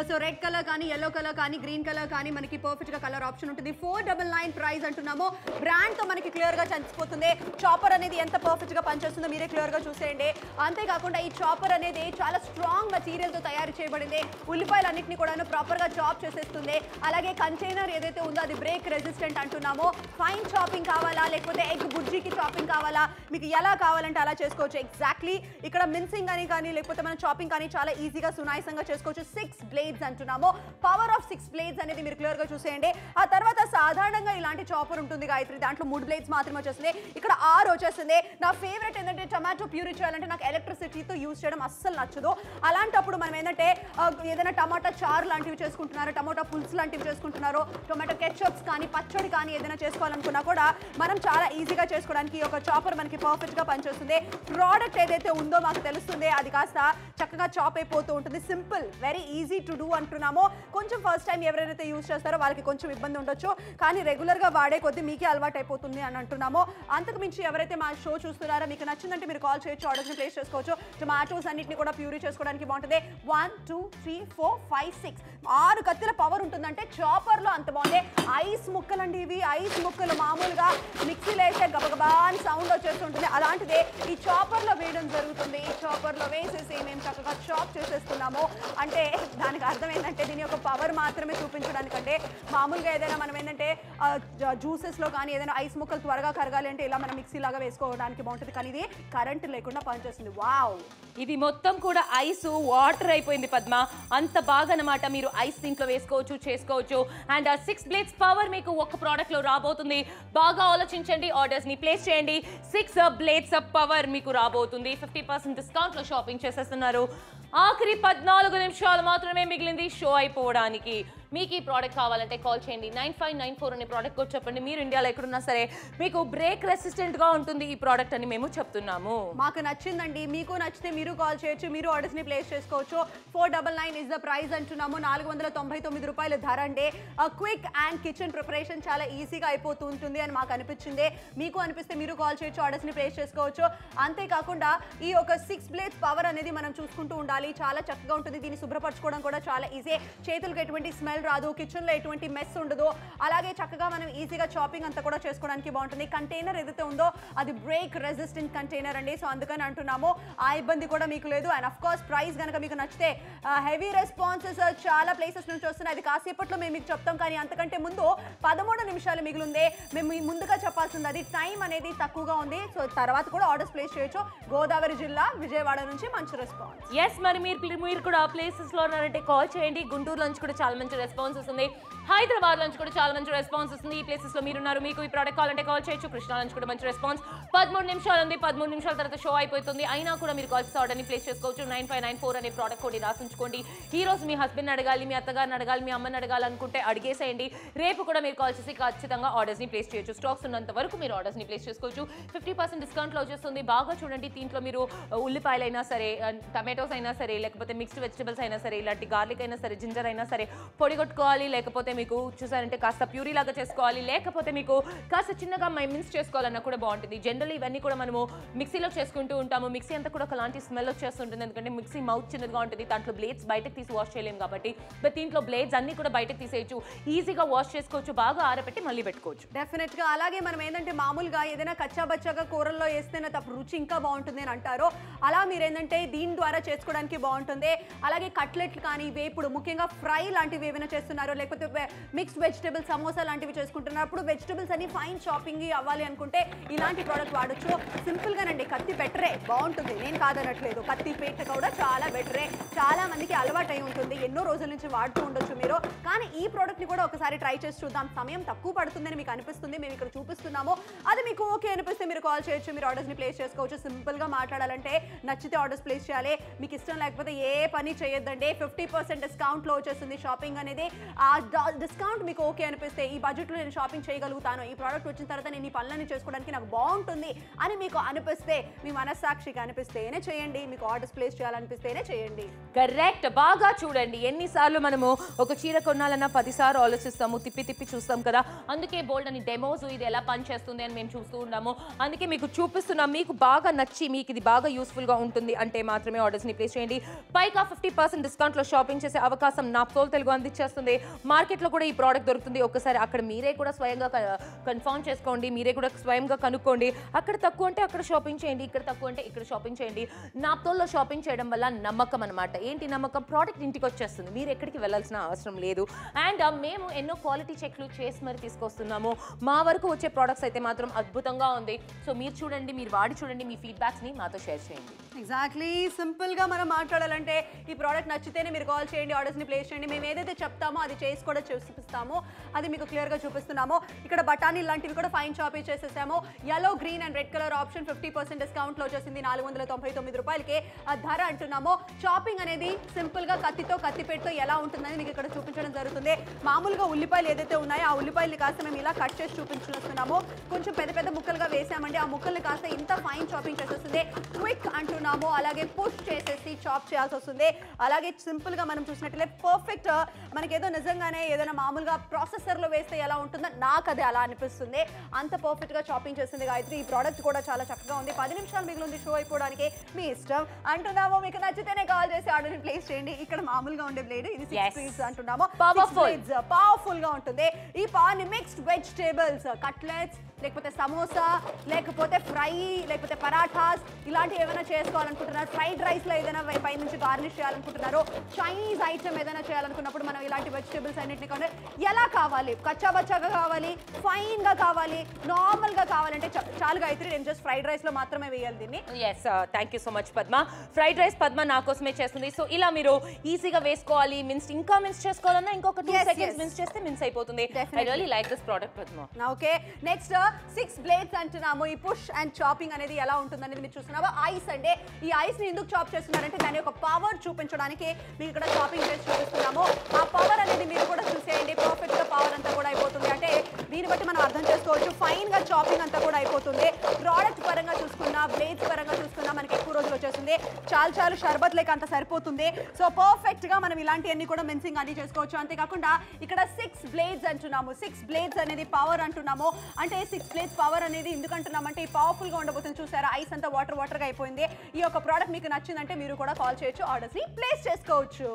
సో రెడ్ కలర్ కానీ, ఎల్లో కలర్ కానీ, గ్రీన్ కలర్ కానీ మనకి పర్ఫెక్ట్గా కలర్ ఆప్షన్ ఉంటుంది. 499 ప్రైస్ అంటున్నాము. బ్రాండ్తో మనకి క్లియర్గా తెలిసిపోతుంది చాపర్ అనేది ఎంత పర్ఫెక్ట్గా పనిచేస్తుందో మీరే క్లియర్గా చూసేయండి. అంతేకాకుండా ఈ చాపర్ అనేది చాలా స్ట్రాంగ్ మెటీరియల్తో తయారు చేయబడింది. ఉల్లిపాయలన్నింటినీ కూడా ప్రాపర్గా చాప్ చేసేస్తుంది. అలాగే కంటైనర్ ఏదైతే ఉందో అది బ్రేక్ రెసిస్టెంట్ అంటున్నామో. ఫైన్ చాపింగ్ కావాలా, లేకపోతే ఎగ్ బుజ్జికి చాపింగ్ కావాలా, మీకు ఎలా కావాలంటే అలా చేసుకోవచ్చు. ఎగ్జాక్ట్లీ ఇక్కడ మిన్సింగ్ అని కానీ, లేకపోతే మనం చాపింగ్ కానీ చాలా ఈజీగా సునాయాసంగా చేసుకోవచ్చు. 6 బ్లేడ్స్ అంటున్నాము. పవర్ ఆఫ్ 6 బ్లేడ్స్ అనేది మీరు క్లియర్గా చూసేయండి. ఆ తర్వాత సాధారణంగా ఇలాంటి చాపర్ ఉంటుంది గాయత్రి, దాంట్లో 3 బ్లేడ్స్ మాత్రమే వచ్చేస్తుంది. ఇక్కడ 6 వచ్చేస్తుంది. నా ఫేవరెట్ ఏంటంటే టమాటో ప్యూరీ చేయాలంటే నాకు ఎలక్ట్రిసిటీతో యూజ్ చేయడం అస్సలు నచ్చదు. అలాంటప్పుడు మనం ఏంటంటే ఏదైనా టమాటా చారు లాంటివి చేసుకుంటున్నారు, టమాటా పులుసు లాంటివి చేసుకుంటున్నారు, టొమాటో కెచప్స్ కానీ, పచ్చడి కానీ ఏదైనా చేసుకోవాలనుకున్నా కూడా మనం చాలా ఈజీగా చేసుకోవడానికి ఒక చాపర్ మనకి పర్ఫెక్ట్గా పనిచేస్తుంది. ప్రోడక్ట్ ఏదైతే ఉందో మాకు తెలుస్తుంది, అది కాస్త చక్కగా చాప్ అయిపోతూ ఉంటుంది. Simple, very easy to do అంటున్నాము. కొంచెం ఫస్ట్ టైం ఎవరైతే యూజ్ చేస్తారో వాళ్ళకి కొంచెం ఇబ్బంది ఉండొచ్చు, కానీ రెగ్యులర్గా వాడే కొద్దీ మీకే అలవాటు అయిపోతుంది అని అంటున్నాము. అంతకు మించి ఎవరైతే మా షో చూస్తున్నారో మీకు నచ్చిందంటే మీరు కాల్ చేయొచ్చు, ఆర్డర్స్ని ప్లేస్ చేసుకోవచ్చు. టొమాటోస్ అన్నింటినీ కూడా ప్యూరీ చేసుకోవడానికి బాగుంటుంది. 1 2 3 4 5 6 6 కత్తిల పవర్ ఉంటుందంటే చాపర్లో అంత బాగుంది. ఐస్ ముక్కలండి ఇవి, ఐస్ ముక్కలు మామూలుగా మిక్సీలో వేస్తే గబగబా అని సౌండ్ వచ్చేస్తుంటుంది, అలాంటిదే ఈ చాపర్లో వేయడం జరుగుతుంది. ఈ చాపర్లో వేసేసి మేము చక్కగా చాప్ చేసేస్తున్నాము. అంటే దానికి అర్థం ఏంటంటే దీని యొక్క పవర్ మాత్రమే చూపించడానికంటే, మామూలుగా ఏదైనా మనం ఏంటంటే జ్యూసెస్లో కానీ ఏదైనా ఐస్ ముక్కలు త్వరగా కరగాలి అంటే ఇలా మనం మిక్సీ లాగా వేసుకోవడానికి బాగుంటుంది, కానీ ఇది కరెంట్ లేకుండా పనిచేస్తుంది. వావ్, వావ్, ఇది మొత్తం కూడా ఐస్ వాటర్ అయిపోయింది పద్మ. అంత బాగా అన్నమాట. మీరు ఐస్ దీంట్లో వేసుకోవచ్చు, చేసుకోవచ్చు. అండ్ 6 బ్లేడ్స్ పవర్ మీకు ఒక ప్రోడక్ట్ లో రాబోతుంది. బాగా ఆలోచించండి, ఆర్డర్స్ ని ప్లేస్ చేయండి. 6 బ్లేడ్స్ పవర్ మీకు రాబోతుంది. 50% డిస్కౌంట్ లో షాపింగ్ చేసేస్తున్నారు. ఆఖరి 14 నిమిషాలు మాత్రమే మిగిలింది షో అయిపోవడానికి. మీకు ఈ ప్రోడక్ట్ కావాలంటే కాల్ చేయండి. 9594 అనే ప్రోడక్ట్ కూడా చెప్పండి. మీరు ఇండియాలో ఎక్కడున్నా సరే మీకు బ్రేక్ రెసిస్టెంట్ గా ఉంటుంది ఈ ప్రోడక్ట్ అని మేము చెప్తున్నాము. మాకు నచ్చిందండి, మీకు నచ్చితే మీరు కాల్ చేయొచ్చు, మీరు ఆర్డర్స్ ని ప్లేస్ చేసుకోవచ్చు. 499 ఇస్ ద ప్రైస్ అంటున్నాము. 499 రూపాయల ధర అండి. క్విక్ అండ్ కిచెన్ ప్రిపరేషన్ చాలా ఈజీగా అయిపోతుంటుంది అని మాకు అనిపించింది. మీకు అనిపిస్తే మీరు కాల్ చేయొచ్చు, ఆర్డర్స్ ని ప్లేస్ చేసుకోవచ్చు. అంతేకాకుండా ఈ ఒక 6 బ్లేడ్స్ పవర్ అనేది మనం చూసుకుంటూ ఉండాలి. చాలా చక్కగా ఉంటుంది. దీన్ని శుభ్రపరచుకోవడం కూడా చాలా ఈజీ. చేతులకు ఎటువంటి స్మెల్ రాదు, కిచెన్ లో ఎటువంటి మెస్ ఉండదు. అలాగే చక్కగా మనం ఈజీగా చాపింగ్ అంతా కూడా చేసుకోవడానికి బాగుంటుంది. కంటైనర్ ఏదైతే ఉందో అది బ్రేక్ రెసిస్టెంట్ కంటైనర్ అండి. సో అందుకని అంటున్నాము, ఆ ఇబ్బంది కూడా మీకు లేదు. అండ్ అఫ్ కోర్స్ ప్రైస్ కనుక మీకు నచ్చితే హెవీ రెస్పాన్సెస్ చాలా ప్లేసెస్ నుంచి వస్తున్నాయి. అది కాసేపట్లో మేము మీకు చెప్తాం. కానీ అంతకంటే ముందు 13 నిమిషాలు మిగిలింది. మేము ముందుగా చెప్పాల్సింది అది టైం అనేది తక్కువగా ఉంది. సో తర్వాత కూడా ఆర్డర్స్ ప్లేస్ చేయొచ్చు. గోదావరి జిల్లా విజయవాడ నుంచి మంచి రెస్పాన్స్. ఎస్, మరి మీరు కూడా ప్లేసెస్ లో ఉన్నారంటే కాల్ చేయండి. గుంటూరు నుంచి కూడా చాలా మంచి రెస్పాన్స్ వస్తుంది. హైదరాబాద్ నుంచి కూడా చాలా మంచి రెస్పాన్స్ వస్తుంది. ఈ ప్లేసెస్ లో మీరున్నారు, మీకు ఈ ప్రోడక్ట్ కావాలంటే కాల్ చేయొచ్చు. కృష్ణా నుంచి కూడా మంచి రెస్పాన్స్. 13 నిమిషాలు ఉంది. 13 నిమిషాల తర్వాత షో అయిపోతుంది. అయినా కూడా మీరు కాల్ చేసి ఆర్డర్ ని ప్లేస్ చేసుకోవచ్చు. 9594 అనే ప్రోడక్ట్ కోడ్ రాసించుకోండి. ఈ రోజు మీ హస్బెండ్ అడగాలి, మీ అత్తగారిని అడగాలి, మీ అమ్మని అడగాలనుకుంటే అడిగేసేయండి. రేపు కూడా మీరు కాల్ చేసి ఖచ్చితంగా ఆర్డర్స్ ని ప్లేస్ చేయొచ్చు. స్టాక్స్ ఉన్నంత వరకు మీరు ఆర్డర్స్ ని ప్లేస్ చేసుకోవచ్చు. 50% డిస్కౌంట్ లో వచ్చేస్తుంది. బాగా చూడండి, దీంట్లో మీరు ఉల్లిపాయలైనా సరే, టమాటోస్ అయినా సరే, లేకపోతే మిక్స్డ్ వెజిటబుల్స్ అయినా సరే, ఇలాంటి గార్లిక్ అయినా సరే, జింజర్ అయినా సరే పొడిగొట్టుకోవాలి, లేకపోతే మీకు చూసారంటే కాస్త ప్యూరీ లాగా చేసుకోవాలి, లేకపోతే మీకు కాస్త చిన్నగా మిన్స్ చేసుకోవాలన్నా కూడా బాగుంటుంది. జనరల్లీ ఇవన్నీ కూడా మనము మిక్సీలో చేసుకుంటూ ఉంటాము. మిక్సీ అంతా కూడా ఒకలాంటి స్మెల్ వచ్చేస్తుంటుంది, ఎందుకంటే మిక్సీ మౌత్ చిన్నదిగా ఉంటుంది. దాంట్లో బ్లేడ్స్ బయటకు తీసి వాష్ చేయలేము కాబట్టి. బట్ దీంట్లో బ్లేడ్స్ అన్ని కూడా బయటకు తీసేయచ్చు, ఈజీగా వాష్ చేసుకోవచ్చు, బాగా ఆరబెట్టి మళ్ళీ పెట్టుకోవచ్చు. డెఫినెట్ గా. అలాగే మనం ఏంటంటే మామూలుగా ఏదైనా కచ్చాబచ్చాగా కూరల్లో వేస్తేనే తప్ప రుచి ఇంకా బాగుంటుంది అని అంటారు. అలా మీరు ఏంటంటే దీని ద్వారా చేసుకోవడానికి బాగుంటుంది. అలాగే కట్లెట్లు కానీ, వేపుడు, ముఖ్యంగా ఫ్రై లాంటివి ఏమైనా చేస్తున్నారు, లేకపోతే మిక్స్డ్ వెజిటబుల్ సమోసా లాంటివి చేసుకుంటున్నప్పుడు వెజిటబుల్స్ అన్ని ఫైన్ షాపింగ్ అవ్వాలి అనుకుంటే ఇలాంటి ప్రోడక్ట్ వాడచ్చు. సింపుల్ గానండి, కత్తి బెటరే, బాగుంటుంది, నేను కాదనట్లేదు. కత్తి పీట కూడా చాలా బెటరే, చాలా మందికి అలవాటు అయి ఉంటుంది, ఎన్నో రోజుల నుంచి వాడుతూ ఉండొచ్చు మీరు. కానీ ఈ ప్రోడక్ట్ ని కూడా ఒకసారి ట్రై చేసి చూద్దాం. సమయం తక్కువ పడుతుందని మీకు అనిపిస్తుంది, మేము ఇక్కడ చూపిస్తున్నాము. అది మీకు ఓకే అనిపిస్తే మీరు కాల్ చేయొచ్చు, మీరు ఆర్డర్స్ ని ప్లేస్ చేసుకోవచ్చు. సింపుల్ గా మాట్లాడాలంటే నచ్చితే ఆర్డర్స్ ప్లేస్ చేయాలి, మీకు ఇష్టం లేకపోతే ఏ పని చేయొద్దండి. 50% డిస్కౌంట్ లో వచ్చేస్తుంది షాపింగ్ అనేది. ఆ డిస్కౌంట్ మీకు ఓకే అనిపిస్తే, ఈ బడ్జెట్ లో నేను షాపింగ్ చేయగలుగుతాను, ఈ ప్రోడక్ట్ వచ్చిన తర్వాత నేను ఈ పనులన్నీ చేసుకోవడానికి నాకు బాగుంటుంది అని మీకు అనిపిస్తే, మీ మనస్సాక్షికి అనిపిస్తేనే చేయండి, మీకు ఆర్డర్స్ ప్లేస్ చేయాలనిపిస్తేనే చేయండి. కరెక్ట్. బాగా చూడండి, ఎన్నిసార్లు మనము ఒక చీర కొనాలన్నా 10 సార్లు ఆలోచిస్తాము, తిప్పి తిప్పి చూస్తాం కదా. అందుకే బోల్డ్ అని డెమోస్ ఇది ఎలా పని చేస్తుంది అని మేము చూస్తూ ఉన్నాము. అందుకే మీకు చూపిస్తున్నాం. మీకు బాగా నచ్చి మీకు ఇది బాగా యూస్ఫుల్ గా ఉంటుంది అంటే మాత్రమే ఆర్డర్స్ ని ప్లేస్ చేయండి. పైగా 50% డిస్కౌంట్ లో షాపింగ్ చేసే అవకాశం నాప్తోల్ తెలుగు అందించేస్తుంది. మార్కెట్ లో కూడా ఈ ప్రోడక్ట్ దొరుకుతుంది. ఒకసారి అక్కడ మీరే కూడా స్వయంగా కన్ఫర్మ్ చేసుకోండి, మీరే కూడా స్వయంగా కనుక్కోండి. అక్కడ తక్కువ అంటే అక్కడ షాపింగ్ చేయండి, ఇక్కడ తక్కువ అంటే ఇక్కడ షాపింగ్ చేయండి. నాప్తోల్లో షాపింగ్ చేయడం వల్ల నమ్మకం అనమాట. ఏంటి నమ్మకం? ప్రోడక్ట్ ఇంటికి వచ్చేస్తుంది, మీరు ఎక్కడికి వెళ్ళాల్సిన అవసరం లేదు. అండ్ మేము ఎన్నో క్వాలిటీ చెక్లు చేసి మరి తీసుకొస్తున్నాము. మా వరకు వచ్చే ప్రోడక్ట్స్ అయితే మాత్రం అద్భుతంగా ఉంది. సో మీరు చూడండి, మీరు వాడి చూడండి, మీ ఫీడ్బ్యాక్స్ ని మాతో షేర్ చేయండి. ఎగ్జాక్ట్లీ. సింపుల్ గా మనం మాట్లాడాలంటే ఈ ప్రోడక్ట్ నచ్చితేనే మీరు కాల్ చేయండి, ఆర్డర్స్ ని ప్లేస్ చేయండి. మేము ఏదైతే చెప్తామో అది చేసి కూడా చూపిస్తాము, అది మీకు క్లియర్ గా చూపిస్తున్నాము. ఇక్కడ బఠానీ లాంటివి కూడా ఫైన్ షాపింగ్ చేసేసాము. yellow, green and red colour option 50% discount లో వచ్చేసింది. 499 రూపాయలకి ఆ ధర అంటున్నాము. షాపింగ్ అనేది సింపుల్ గా కత్తితో, కత్తిపెట్టుతో ఎలా ఉంటుందని మీకు ఇక్కడ చూపించడం జరుగుతుంది. మామూలుగా ఉల్లిపాయలు ఏదైతే ఉన్నాయో ఆ ఉల్లిపాయలు కాస్త మేము ఇలా కట్ చేసి చూపించుస్తున్నాము. కొంచెం పెద్ద పెద్ద ముక్కలుగా వేసామండి, ఆ ముక్కల్ని కాస్త ఇంత ఫైన్ చాపింగ్ చేసేస్తుంది. క్విక్ అంటున్నాము, అలాగే పుష్ చేసేసి చాప్ చేయాల్సి వస్తుంది. అలాగే సింపుల్ గా మనం చూసినట్లయితే పర్ఫెక్ట్, మనకేదో నిజంగానే ఏదైనా మామూలుగా ప్రాసెసర్ లో వేస్తే ఎలా ఉంటుందో నాకు అది అలా అనిపిస్తుంది. అంత పర్ఫెక్ట్ గా చాపింగ్ చేస్తుంది గాయత్రి. ఈ ప్రోడక్ట్ కూడా చాలా చక్కగా ఉంది. 10 నిమిషాలు మిగిలింది షో అయిపోవడానికి, మీ ఇష్టం అంటున్నాము. మీకు నచ్చితేనే కాల్ చేసి ఆర్డర్ ని ప్లేస్ చేయండి. ఇక్కడ మామూలుగా ఉండే బ్లేడ్, ఇది 6 బ్లేడ్స్ అంటున్నాము. పవర్ఫుల్ గా ఉంటుంది. ఈ పాన్ మిక్స్డ్ వెజిటేబుల్స్, కట్లెట్స్, లేకపోతే సమోసా, లేకపోతే ఫ్రై, లేకపోతే పరాఠాస్ ఇలాంటివి ఏమైనా చేసుకోవాలనుకుంటున్నారు, ఫ్రైడ్ రైస్లో ఏదైనా పైనుంచి గార్నిష్ చేయాలనుకుంటున్నారు, చైనీస్ ఐటమ్ ఏదైనా చేయాలనుకున్నప్పుడు మనం ఇలాంటి వెజిటేబుల్స్ అన్నింటినీ కానీ ఎలా కావాలి, కచ్చాబచ్చాగా కావాలి, ఫైన్గా కావాలి, నార్మల్గా కావాలంటే చాలు గాయత్రి, నేను జస్ట్ ఫ్రైడ్ రైస్లో మాత్రమే వేయాలి దీన్ని. Yes, thank you so much Padma. Fried rice Padma నా కోసమే చేస్తుంది. సో ఇలా మీరు ఈజీగా వేసుకోవాలి, ఇంకా మిన్స్ చేసుకోవాలన్నా ఇంకొక 2 సెకండ్స్ మిన్స్ చేస్తే మిన్స్ అయిపోతుంది. I really like this product Padma. Okay, next 6 blades అంటున్నాము. ఈ పుష్ అండ్ చాపింగ్ అనేది ఎలా ఉంటుంది అనేది మీరు చూస్తున్నావా. ఐస్ అంటే ఈ ఐస్ ని ఎందుకు చాప్ చేస్తున్నారంటే దాని యొక్క పవర్ చూపించడానికి మీకు ఇక్కడ చాపింగ్ చేసి చూపిస్తున్నాము. ఆ పవర్ అనేది మీరు కూడా చూసేయండి, పర్ఫెక్ట్ గా పవర్ అంతా కూడా అయిపోతుంది. అంటే దీన్ని బట్టి మనం అర్థం చేసుకోవచ్చు ఫైన్ గా చాపింగ్ అంతా కూడా అయిపోతుంది. ప్రోడక్ట్ పరంగా చూసుకున్నా, బ్లేడ్స్ పరంగా చూసుకున్నా మనకి ఎక్కువ రోజులు వచ్చేస్తుంది. చాలు షర్బత్ లేక అంత సరిపోతుంది. సో పర్ఫెక్ట్ గా మనం ఇలాంటివన్నీ కూడా మిన్సింగ్ అది చేసుకోవచ్చు. అంతేకాకుండా ఇక్కడ 6 బ్లేడ్స్ అంటున్నాము. 6 బ్లేడ్స్ అనేది పవర్ అంటున్నాము. అంటే 6 బ్లేడ్స్ పవర్ అనేది ఎందుకు అంటున్నామంటే ఈ పవర్ఫుల్ గా ఉండబోతుంది. చూసారా, ఐస్ అంతా వాటర్ గా అయిపోయింది. ఈ యొక్క ప్రోడక్ట్ మీకు నచ్చిందంటే మీరు కూడా కాల్ చేయొచ్చు, ఆర్డర్స్ ని ప్లేస్ చేసుకోవచ్చు.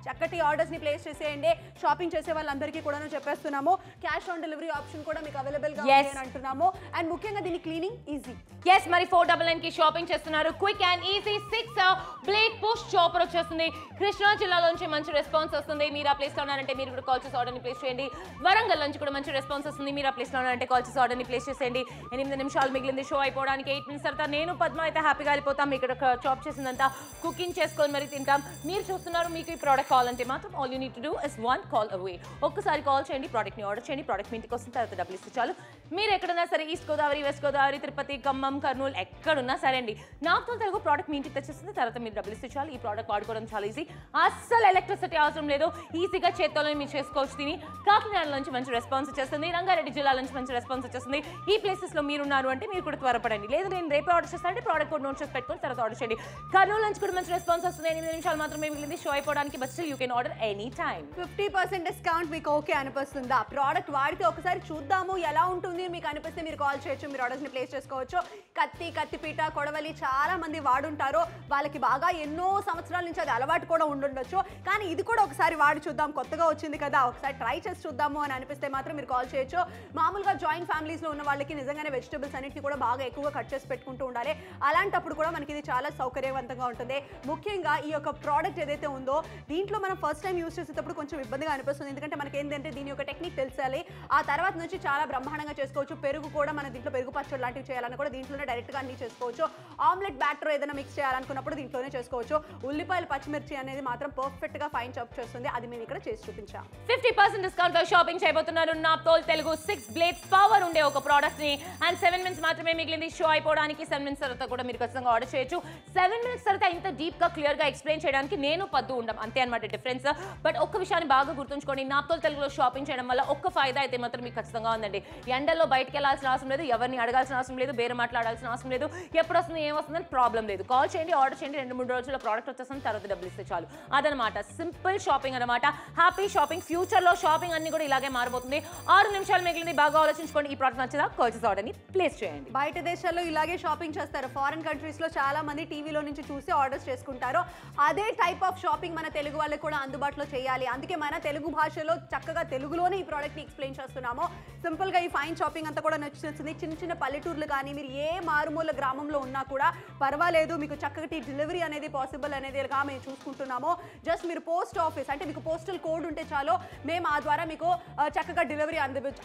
చక్కటి ఆర్డర్స్ ని ప్లేస్ చేసేయండి. షాపింగ్ చేసే వాళ్ళందరికీ కూడా చెప్పేస్తున్నాము, క్యాష్ ఆన్ డెలివరీ ఆప్షన్ కూడా మీకు అవైలబుల్ గా ఉంది అని అంటున్నాము. అండ్ ముఖ్యంగా దీని క్లీనింగ్ ఈజీ. ఎస్, మరి 499 కి షాపింగ్ చేస్తున్నారు. Quick and easy 6 blade push chopper వచ్చేస్తుంది. కృష్ణా జిల్లాలో నుంచి మంచి రెస్పాన్స్ వస్తుంది. మీరు ఆ ప్లేస్ లో ఉన్నారంటే మీరు కూడా కాల్ చేసి ఆర్డర్ ని ప్లేస్ చేయండి. వరంగల్ నుంచి కూడా మంచి రెస్పాన్స్ వస్తుంది. మీరు ఆ ప్లేస్ లో ఉన్నారంటే కాల్ చేసి ఆర్డర్ ని ప్లేస్ చేసేయండి. 8 నిమిషాలు మిగిలింది షో అయిపోవడానికి. 8 మినిట్స్ తర్వాత నేను పద్మ అయితే హ్యాపీగా వెళ్ళిపోతాం. ఇక్కడ చాప్ చేసిందంతా కుకింగ్ చేసుకొని మరి తింటాం. మీరు చూస్తున్నారు, మీకు ఈ ప్రోడక్ట్ కావాలంటే మాత్రం all you need to do is 1 call away. ఒక్కసారి కాల్ చేయండి, ప్రోడక్ట్ ని ఆర్డర్ చేయండి. ప్రోడక్ట్ మీ ఇంటికి వస్తుంది, తర్వాత డబ్బులు ఇస్తే చాలు. మీరు ఎక్కడన్నా సరే, ఈస్ట్ గోదావరి, వెస్ట్ గోదావరి, తిరుపతి, ఖమ్మం, కర్నూలు ఎక్కడున్నా సరే అండి, నాకు తెలుగు ప్రోడక్ట్ మీ ఇంటికి తెచ్చేస్తుంది. తర్వాత మీరు డబ్బులు ఇస్తే చాలు. ఈ ప్రోడక్ట్ వాడుకోవడం చాలా ఈజీ. అస్సలు ఎలక్ట్రిసిటీ అవసరం లేదు. ఈజీగా చేత్తోనే మీరు చేసుకోవచ్చు. దీన్ని కాకినాడ నుంచి మంచి రెస్పాన్స్ వచ్చేస్తుంది. రంగారెడ్డి జిల్లా నుంచి మంచి రెస్పాన్స్ వచ్చేస్తుంది. ఈ ప్లేసెస్ లో మీరు ఉన్నారు అంటే మీరు కూడా త్వరపడండి. లేదు నేను రేపే ఆర్డర్ చేస్తానంటే ప్రోడక్ట్ కోడ్ నోట్ చేసి పెట్టుకొని తర్వాత ఆర్డర్ చేయండి. కర్నూలు నుంచి కూడా మంచి రెస్పాన్స్ వస్తుంది. 8 నిమిషాలు మాత్రమే మిగిలింది షో అయిపోవడానికి. But still you can order any time. 50% discount మీకు ఓకే అనిపిస్తుందా? ప్రోడక్ట్ వాడితే ఒకసారి చూద్దాము ఎలా ఉంటుంది మీకు అనిపిస్తే మీరు కాల్ చేయొచ్చు, మీరు ఆర్డర్స్ ని ప్లేస్ చేసుకోవచ్చు. కత్తిపీట, కొడవలి చాలా మంది వాడుంటారు. వాళ్ళకి బాగా ఎన్నో సంవత్సరాల నుంచి అది అలవాటు కూడా ఉండుండొచ్చు. కానీ ఇది కూడా ఒకసారి వాడి చూద్దాం, కొత్తగా వచ్చింది కదా, ఒకసారి ట్రై చేసి చూద్దాము అని అనిపిస్తే మాత్రం మీరు కాల్ చేయొచ్చు. మామూలుగా జాయింట్ ఫ్యామిలీస్ లో ఉన్న వాళ్ళకి నిజంగానే వెజిటబుల్స్ అన్నిటిని కూడా బాగా ఎక్కువగా కట్ చేసి పెట్టుకుంటూ ఉండాలి. అలాంటప్పుడు కూడా మనకి ఇది చాలా సౌకర్యవంతంగా ఉంటుంది. ముఖ్యంగా ఈ యొక్క ప్రోడక్ట్ ఏదైతే ఉందో దీంట్లో మనం ఫస్ట్ టైం యూస్ చేసేటప్పుడు కొంచెం ఇబ్బందిగా అనిపిస్తుంది. ఎందుకంటే మనకి ఏంటంటే దీని యొక్క టెక్నిక్ తెలిసాలి. ఆ తర్వాత నుంచి చాలా బ్రహ్మాండంగా చేసుకోవచ్చు. పెరుగు కూడా మన దీంట్లో పెరుగు పచ్చడి లాంటివి చేయాలన్నా కూడా దీంట్లోనే డైరెక్ట్గా అన్ని చేసుకోవచ్చు. ఆమ్లెట్ బ్యాటర్ ఏదైనా మిక్స్ చేయాలనుకున్నప్పుడు దీంట్లోనే చేసుకోవచ్చు. ఉల్లిపాయలు, పచ్చిమిర్చి అనేది మాత్రం పర్ఫెక్ట్ గా ఫైన్ చాప్ చేస్తుంది. అది మేము ఇక్కడ చేసి చూపించాం. 50% డిస్కౌంట్ లో షాపింగ్ చేయబోతున్నారు. నాప్తోల్ తెలుగు 6 బ్లేడ్స్ పవర్ ఉండే ఒక ప్రోడక్ట్ ని. అండ్ 7 మినిట్స్ మాత్రమే మిగిలింది షో అయిపోవడానికి. 7 మినిట్స్ తర్వాత కూడా మీరు ఖచ్చితంగా ఆర్డర్ చేయొచ్చు. 7 మినిట్స్ తర్వాత ఇంత డీప్ గా క్లియర్ గా ఎక్స్ప్లెయిన్ చేయడానికి నేను పద్దు ఉండం, అంతే అనమాట డిఫరెన్స్. బట్ ఒక్క విషయాన్ని బాగా గుర్తుంచుకోండి, నాప్తోల్ తెలుగులో షాపింగ్ చేయడం వల్ల ఒక్క ఫైదా అయితే మాత్రం మీకు ఖచ్చితంగా ఉందండి. ఎండల్లో బయటకు వెళ్ళాల్సిన అవసరం లేదు, ఎవరిని అడగాల్సిన అవసరం లేదు, బేరం మాట్లాడాల్సిన అవసరం లేదు. ఎప్పుడు వస్తుంది, ఏం వస్తుందని ప్రాబ్లం లేదు. కాల్ చేయండి, ఆర్డర్ చేయండి, 2-3 రోజుల్లో ప్రోడక్ట్ వచ్చేస్తుంది. తర్వాత డబ్బులు ఇస్తే చాలు. అదనమాట సింపుల్ షాపింగ్ అనమాట. Happy shopping. ఫ్యూచర్ లో షాపింగ్ అన్ని కూడా ఇలాగే మారిపోతుంది. 6 నిమిషాలు మిగిలింది, బాగా ఆలోచించుకోండి. ఈ ప్రోడక్ట్ నచ్చదా, పర్చేస్ ఆర్డర్ ని ప్లేస్ చేయండి. బయట దేశాల్లో ఇలాగే షాపింగ్ చేస్తారు. ఫారిన్ కంట్రీస్ లో చాలా మంది టీవీలో నుంచి చూసి ఆర్డర్స్ చేసుకుంటారు. అదే టైప్ ఆఫ్ షాపింగ్ మన తెలుగు వాళ్ళకి కూడా అందుబాటులో చేయాలి. అందుకే మన తెలుగు భాషలో చక్కగా తెలుగులోనే ఈ ప్రోడక్ట్ ని ఎక్స్ప్లెయిన్ చేస్తున్నాము. సింపుల్ గా ఈ ఫైన్ షాపింగ్ అంతా కూడా నచ్చుతుంది. చిన్న పల్లెటూర్లు కానీ మీరు ఏ మారుమూల గ్రామంలో ఉన్నా కూడా పర్వాలేదు, మీకు చక్కటి డెలివరీ అనేది పాసిబుల్ అనేది మేము చూసుకుంటున్నాము. జస్ట్ మీరు పోస్ట్ ఆఫీస్ అంటే మీకు పోస్టల్ కోడ్ ఉంటే చాలు, మేము ఆ ద్వారా మీకు చక్కగా డెలివరీ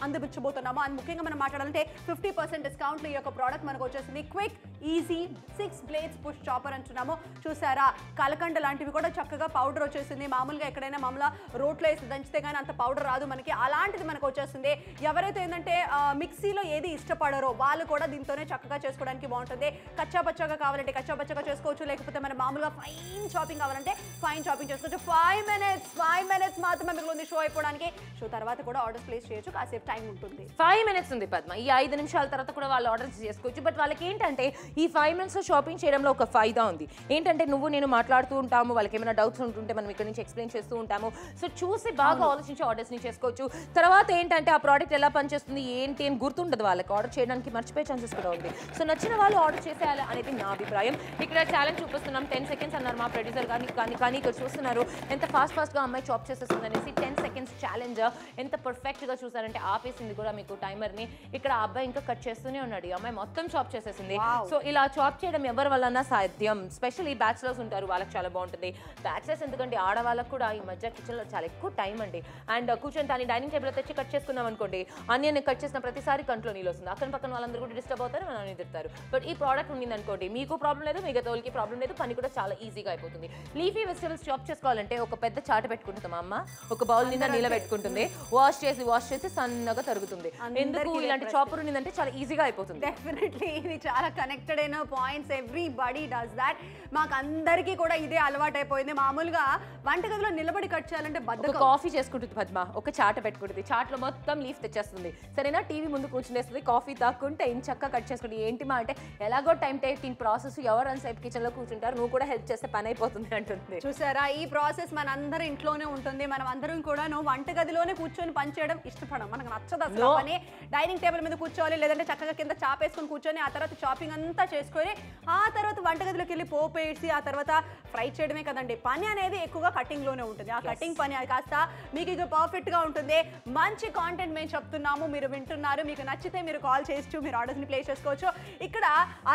అందించబోతున్నాము. అండ్ ముఖ్యంగా మనం మాట్లాడాలంటే 50% డిస్కౌంట్ ఈ యొక్క ప్రోడక్ట్ మనకు వచ్చేసింది. Quick easy 6 blades push chopper అంటున్నాము. చూసారా, కలకండ లాంటివి కూడా చక్కగా పౌడర్ వచ్చేసింది. మామూలుగా ఎక్కడైనా మామూలుగా రోట్లో వేసి దంచితే కానీ అంత పౌడర్ రాదు మనకి, అలాంటిది మనకు వచ్చేస్తుంది. ఎవరైతే ఏంటంటే మిక్సీలో ఏది ఇష్టపడరో వాళ్ళు కూడా దీంతోనే చక్కగా చేసుకోవడానికి బాగుంటుంది. కచ్చాపచ్చగా కావాలంటే కచ్చాపచ్చగా చేసుకోవచ్చు, లేకపోతే మన మామూలుగా ఫైన్ షాపింగ్ కావాలంటే ఫైన్ షాపింగ్ చేసుకోవచ్చు. 5 మినిట్స్ మాత్రమే మిగిలింది షో అయిపోవడానికి. షో తర్వాత కూడా ఆర్డర్స్ ప్లేస్ చేయొచ్చు, కాసేపు టైం ఉంటుంది. 5 మినిట్స్ ఉంది పద్మ. ఈ 5 నిమిషాల తర్వాత కూడా వాళ్ళు ఆర్డర్ చేసుకోవచ్చు. బట్ వాళ్ళకి ఏంటంటే ఈ 5 minutesలో షాపింగ్ చేయడంలో ఒక ఫైదా ఉంది. ఏంటంటే నువ్వు నేను మాట్లాడుతూ ఉంటాము, వాళ్ళకి ఏమైనా డౌట్స్ ఉంటుంటే మనం ఇక్కడ నుంచి ఎక్స్ప్లెయిన్ చేస్తూ ఉంటాము. సో చూసి బాగా ఆలోచించి ఆర్డర్స్ని చేసుకోవచ్చు. తర్వాత ఏంటంటే ఆ ప్రోడక్ట్ ఎలా పనిచేస్తుంది ఏంటి అని గుర్తుండదు వాళ్ళకి, ఆర్డర్ చేయడానికి మర్చిపోయే ఛాన్సెస్ కూడా ఉంది. సో నచ్చిన వాళ్ళు ఆర్డర్ చేసేయాలి అనేది నా అభిప్రాయం. ఇక్కడ ఛాలెంజ్ చూపిస్తున్నాం, 10 seconds అన్నారు మా ప్రొడ్యూసర్ కానీ ఇక్కడ చూస్తున్నారు ఎంత ఫాస్ట్గా అమ్మాయి చాప్ చేసేస్తుంది అనేసి. 10 seconds ఛాలెంజ్ ఎంత పర్ఫెక్ట్గా చూసారంటే ఆపేసింది కూడా మీకు టైమర్ని. ఇక్కడ ఆ అబ్బాయి ఇంకా కట్ చేస్తూనే ఉన్నాడు, ఈ అమ్మాయి మొత్తం చాప్ చేసేసింది. సో ఇలా చాప్ చేయడం ఎవరి వల్ల సాధ్యం, స్పెషల్లీ బ్యాచిలర్స్ ఉంటారు వాళ్ళకి చాలా బాగుంటుంది. బ్యాచిలర్స్ ఎందుకంటే ఆడవాళ్ళకు కూడా ఈ మధ్య కిచెన్లో చాలా ఎక్కువ టైం అండి. అండ్ కూర్చొని దాన్ని డైనింగ్ టేబుల్ తెచ్చి కట్ చేసుకున్నాం అనుకోండి, ఆనియన్ కట్ చేసిన ప్రతిసారి కంట్లో నీళ్ళు వస్తుంది, అక్కడ పక్కన వాళ్ళందరూ కూడా డిస్టర్బ్ అవుతారు, మనల్ని తిడతారు. బట్ ఈ ప్రోడక్ట్ ఉండింది అనుకోండి, మీకు ప్రాబ్లం లేదు, మిగతా వాళ్ళకి ప్రాబ్లం లేదు, పని కూడా చాలా ఈజీగా అయిపోతుంది. లీఫీ వెజిటబుల్స్ చాప్ చేసుకోవాలంటే ఒక పెద్ద చాట పెట్టుకుంటుంది మా అమ్మ, ఒక బౌల్ నిండా నీళ్ళ పెట్టుకుంటుంది, వాష్ చేసి సన్నగా తరుగుతుంది. ఎందుకు ఇలాంటి చాపర్ ఉన్నదంటే చాలా ఈజీగా అయిపోతుంది. డెఫినెట్లీ ఇది చాలా కనెక్టెడ్ అయిన పాయింట్స్, ఎవ్రీబడి డస్ దాట్. మాకు అందరికీ కూడా ఇదే అలవాటు అయిపోయింది. మామూలుగా వంటగదిలో నిలబడి కట్ చేయాలంటే ఒక కాఫీ చేసుకుంటుంది పద్మ, ఒక చాట పెట్టుకుంటుంది, చాట్లో మొత్తం లీఫ్ తెచ్చేస్తుంది, సరేనా, టీవీ ముందు కూర్చునేస్తుంది, కాఫీ తాక్కుంటే ఏం చక్కగా కట్ చేసుకుంటుంది. ఏంటి మా అంటే ఎలాగో టైం టేకింగ్ ప్రాసెస్, ఎవరు అన్సైప్ కిచెన్ లో కూర్చుంటారు, నువ్వు కూడా హెల్ప్ చేస్తే పని అయిపోతుంది అంటుంది. చూసారా, ఈ ప్రాసెస్ మన అందరి ఇంట్లోనే ఉంటుంది. మనం అందరం కూడా వంటగదిలోనే కూర్చొని పని చేయడం ఇష్టపడం, మనకు నచ్చదు అసలు పని. డైనింగ్ టేబుల్ మీద కూర్చోవాలి, లేదంటే చక్కగా కింద చాపేసుకొని కూర్చొని ఆ తర్వాత షాపింగ్ అంతా చేసుకొని ఆ తర్వాత వంటగదిలోకి వెళ్ళి పోపు వేసి ఆ తర్వాత ఫ్రై చేయడమే కదండి పని అనేది. ఎక్కువగా కటింగ్ లోనే ఉంటుంది. ఆ కటింగ్ పని అది కాస్త మీకు ఇది పర్ఫెక్ట్ గా ఉంటుంది. మంచి కాంటెంట్ మేము చెప్తున్నాము, మీరు వింటున్నారు. మీకు నచ్చితే మీరు కాల్ చేస్తూ మీరు ఆర్డర్స్ ని ప్లేస్ చేసుకోవచ్చు. ఇక్కడ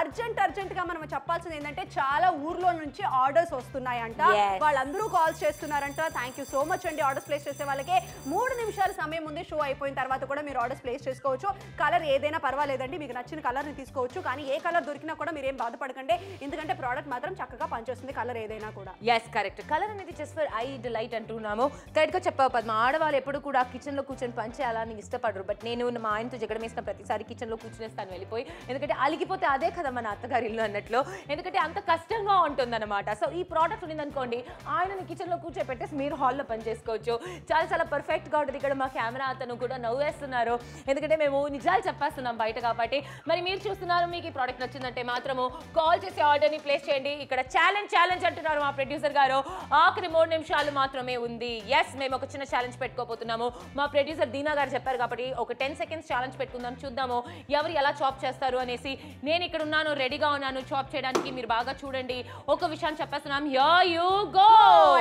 అర్జెంట్ గా మనం చెప్పాల్సింది ఏంటంటే చాలా ఊర్లో నుంచి ఆర్డర్స్ వస్తున్నాయంట, వాళ్ళందరూ కాల్స్ చేస్తున్నారంట. థ్యాంక్ యూ సో మచ్ అండి. ఆర్డర్స్ ప్లేస్ చేసే వాళ్ళకి 3 నిమిషాల సమయం ఉంది. షో అయిపోయిన తర్వాత కూడా మీరు ఆర్డర్స్ ప్లేస్ చేసుకోవచ్చు. కలర్ ఏదైనా పర్వాలేదండి, మీకు నచ్చిన కలర్ ని తీసుకోవచ్చు. కానీ ఏ కలర్ దొరికినా కూడా మీరు ఏం బాధపడకండి, ఎందుకంటే ప్రోడక్ట్ మాత్రం చక్కగా పనిచేస్తుంది కలర్ ఏదైనా కూడా. ఎస్ కరెక్ట్, కలర్ అనేది జస్ట్ ఫర్ ఐ డిలైట్ అంటున్నాము. కరెక్ట్ గా చెప్పావు పద్మ. ఆడవాళ్ళు ఎప్పుడు కూడా కిచెన్ లో కూర్చొని పని చేయాలని ఇష్టపడరు. బట్ నేను మా ఆయనతో జగడం వేసిన ప్రతిసారి కిచెన్ లో కూర్చునేస్తాను వెళ్ళిపోయి, ఎందుకంటే అలిగిపోతే అదే కదా మన అత్తగారి ఇల్లు అన్నట్లు, ఎందుకంటే అంత కష్టంగా ఉంటుంది అనమాట. సో ఈ ప్రోడక్ట్ ఉంది అనుకోండి, ఆయనని కిచెన్ లో కూర్చోపెట్టేసి మీరు హాల్లో పని చేసుకోవచ్చు. చాలా పర్ఫెక్ట్ గా ఉంటుంది. ఇక్కడ మా కెమెరా అతను కూడా నవ్వేస్తున్నారు, ఎందుకంటే మేము నిజాలు చెప్పేస్తున్నాం బయట కాబట్టి. మరి మీరు చూస్తున్నారు, మీకు ఈ ప్రోడక్ట్ నచ్చిందంటే మాత్రము కాల్ చేసి ఆర్డర్ ని ప్లేస్ చేయండి. ఇక్కడ ఛాలెంజ్ అంటున్నారు మా ప్రొడ్యూసర్ గారు, ఆఖరి 3 నిమిషాలు మాత్రమే ఉంది. ఎస్, మేము ఒక చిన్న ఛాలెంజ్ పెట్టుకోబోతున్నాము. మా ప్రొడ్యూసర్ దీనా గారు చెప్పారు కాబట్టి ఒక 10 seconds ఛాలెంజ్ పెట్టుకుందాం, చూద్దాము ఎవరు ఎలా చాప్ చేస్తారు అనేసి. నేను ఇక్కడ ఉన్నాను, రెడీగా ఉన్నాను చాప్ చేయడానికి. మీరు బాగా చూడండి, ఒక విషయాన్ని చెప్పేస్తున్నాం. Here you go.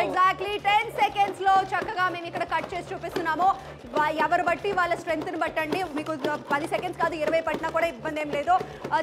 Exactly 10 seconds లో చక్కగా మేము ఇక్కడ కట్ చేసి చూపిస్తున్నాము. ఎవరు బట్టి వాళ్ళ స్ట్రెంత్ ని బట్టండి, మీకు 10 seconds కాదు 20 పట్టినా కూడా ఇబ్బంది ఏం లేదు.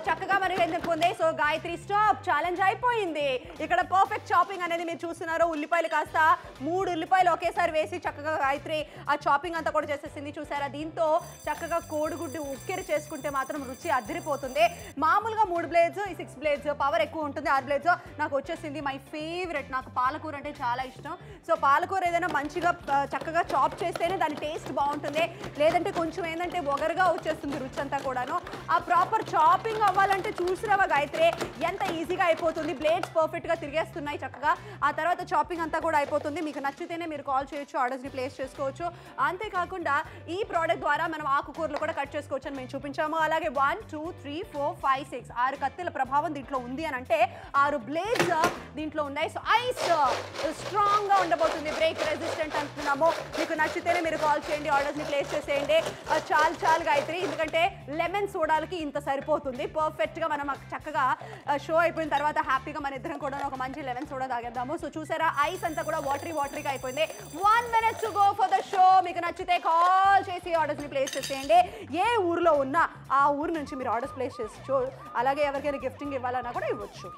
చక్కగా మనకి ఎందుకు ఉంది. సో గాయత్రి స్టాప్, ఛాలెంజ్ అయిపోయింది. ఇక్కడ పర్ఫెక్ట్ చాపింగ్ అనేది మీరు చూస్తున్నారు. ఉల్లిపాయలు కాస్త 3 ఉల్లిపాయలు ఒకేసారి వేసి చక్కగా గాయత్రి ఆ చాపింగ్ అంతా కూడా చేసేసింది. చూసారా, దీంతో చక్కగా కోడిగుడ్డు ఉక్కిరి చేసుకుంటే మాత్రం రుచి అదిరిపోతుంది. మామూలుగా 3 blades, ఈ 6 blades పవర్ ఎక్కువ ఉంటుంది. 6 blades నాకు వచ్చేసింది. మై ఫేవరెట్, నాకు పాలకూర అంటే చాలా ఇష్టం. సో పాలకూర ఏదైనా మంచిగా చక్కగా చాప్ చేస్తేనే దాని టేస్ట్ బాగుంటుంది, లేదంటే కొంచెం ఏంటంటే ఒగరుగా వచ్చేస్తుంది రుచి అంతా కూడాను. ఆ ప్రాపర్ చాపింగ్ అవ్వాలంటే చూసిరావా గాయత్రి ఎంత ఈజీగా అయిపోతుంది. బ్లేడ్స్ పర్ఫెక్ట్గా తిరిగేస్తున్నాయి చక్కగా. ఆ తర్వాత చాపింగ్ అంతా కూడా అయిపోతుంది. మీకు నచ్చితేనే మీరు కాల్ చేయొచ్చు, ఆర్డర్స్ని ప్లేస్ చేసుకోవచ్చు. అంతేకాకుండా ఈ ప్రోడక్ట్ ద్వారా మనం ఆకుకూరలు కూడా కట్ చేసుకోవచ్చు అని మేము చూపించాము. అలాగే 1 2 3 4 5 6 6 కత్తిల ప్రభావం దీంట్లో ఉంది అని అంటే 6 బ్లేడ్స్ దీంట్లో ఉన్నాయి. సో ఐస్ స్ట్రాంగ్గా ఉండబోతుంది, బ్రేక్ రెసిస్టెంట్ అంటున్నాము. మీకు నచ్చితేనే మీరు కాల్ చేయండి, ఆర్డర్స్ని ప్లేస్ చేసేయండి. చాలు గాయత్రి, ఎందుకంటే లెమన్ సోడాలకి ఇంత సరిపోతుంది పర్ఫెక్ట్గా. మనం చక్కగా షో అయిపోయిన తర్వాత హ్యాపీగా మన ఇద్దరం కూడా ఒక మంచి లెమన్ సోడా తాగేద్దాము. సో చూసారా, ఐస్ అంతా కూడా వాటరీగా అయిపోయింది. 1 minute to go for the show. మీకు నచ్చితే కాల్ చేసి ఆర్డర్స్ని ప్లేస్ చేసేయండి. ఏ ఊర్లో ఉన్నా ఆ ఊరు నుంచి మీరు ఆర్డర్స్ ప్లేస్ చేసుకో. అలాగే ఎవరికైనా గిఫ్టింగ్ ఇవ్వాలన్నా కూడా ఇవ్వచ్చు.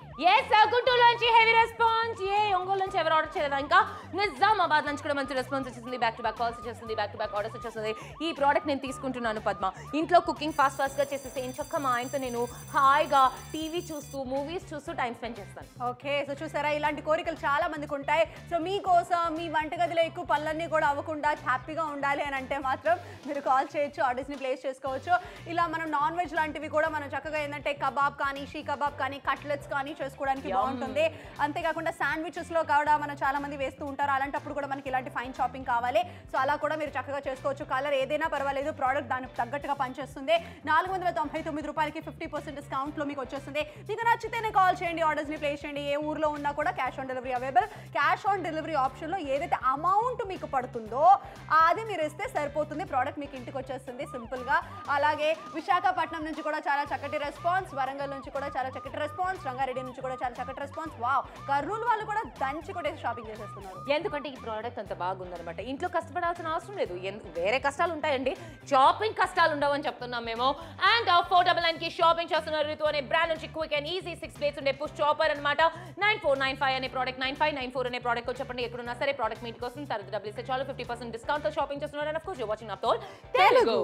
గుంటూరు నుంచి హెవీ రెస్పాన్స్, ఒంగోలు నుంచి ఎవరు ఆర్డర్ చేయలేదు ఇంకా. నిజామాబాద్ నుంచి కూడా మంచి రెస్పాన్స్ వచ్చేసింది. బ్యాక్ టు బ్యాక్ కాల్స్ వచ్చేస్తుంది, బ్యాక్ టు బ్యాక్ ఆర్డర్స్ వచ్చేస్తుంది. ఈ ప్రోడక్ట్ నేను తీసుకుంటున్నాను పద్మ. ఇంట్లో కుకింగ్ ఫాస్ట్గా చేసేసి ఏం చక్క మా ఆయనతో నేను హాయిగా టీవీ చూస్తూ మూవీస్ చూస్తూ టైం స్పెండ్ చేస్తాను. ఓకే, సో చూసారా, ఇలాంటి కోరికలు చాలా మందికి ఉంటాయి. సో మీకోసం మీ వంటగదిలో ఎక్కువ పనులన్నీ కూడా అవ్వకుండా హ్యాపీగా ఉండాలి అని అంటే మాత్రం మీరు కాల్ చేయొచ్చు, ఆర్డర్స్ని ప్లేస్ చేసుకోవచ్చు. ఇలా మనం నాన్ వెజ్ లాంటివి కూడా మనం చక్కగా ఏంటంటే కబాబ్ కానీ, షీ కబాబ్ కానీ, కట్లెట్స్ కానీ చేసుకోవడానికి బాగుంటుంది. అంతేకాకుండా శాండ్విచెస్లో కూడా మనం చాలా మంది వేస్తూ ఉంటారు. అలాంటప్పుడు కూడా మనకి ఇలాంటి ఫైన్ షాపింగ్ కావాలి. సో అలా కూడా మీరు చక్కగా చేసుకోవచ్చు. కలర్ ఏదైనా పర్వాలేదు, ప్రోడక్ట్ దానికి తగ్గట్టుగా పనిచేస్తుంది. వచ్చేస్తుంది. 499 రూపాయలకి 50% డిస్కౌంట్లో మీకు వచ్చేస్తుంది. మీకు నచ్చితేనే కాల్ చేయండి, ఆర్డర్స్ని ప్లేస్ చేయండి. ఏ ఊర్లో ఉన్నా కూడా cash on delivery available. Cash on delivery ఆప్షన్లో ఏదైతే అమౌంట్ మీకు పడుతుందో అది మీరు ఇస్తే సరిపోతుంది, ప్రోడక్ట్ మీకు ఇంటికి వచ్చేస్తుంది సింపుల్గా. అలాగే విశాఖపట్నం నుంచి కూడా చాలా చక్కటి రెస్పాన్స్, వరంగల్ నుంచి కూడా చాలా చక్కటి రెస్పాన్స్, రంగారెడ్డి నుంచి కూడా చాలా చక్కటి రెస్పాన్స్. వావ్, కర్నూలు వాళ్ళు కూడా దంచి కొట్టేసి షాపింగ్ చేసేస్తున్నారు. ఎందుకంటే ఈ ప్రోడక్ట్ అంత బాగుందన్నమాట. ఇంట్లో కష్టపడాల్సిన అవసరం లేదు, వేరే కష్టాలు ఉంటాయండి, షాపింగ్ కష్టాలు ఉండవు అని చెప్తున్నాం మేము. అండ్ 499 కి షాపింగ్ చేస్తున్నారు రితు అనే బ్రాండ్ నుంచి క్విక్ అండ్ ఈజీ 6 ప్లేట్స్ ఉండే పుష్ చాపర్ అనమాట. 9495 అనే ప్రోడక్ట్, 9594 అనే ప్రోడక్ట్ చెప్పండి, ఎక్కడున్నా సరే ప్రోడక్ట్ మీ ఇంటికి వస్తుంది. తర్వాత డబ్బులు ఇస్తే చాలు, 50% డిస్కౌంట్ తో షాపింగ్ చేస్తున్నారు. And of course you watching up Telugu.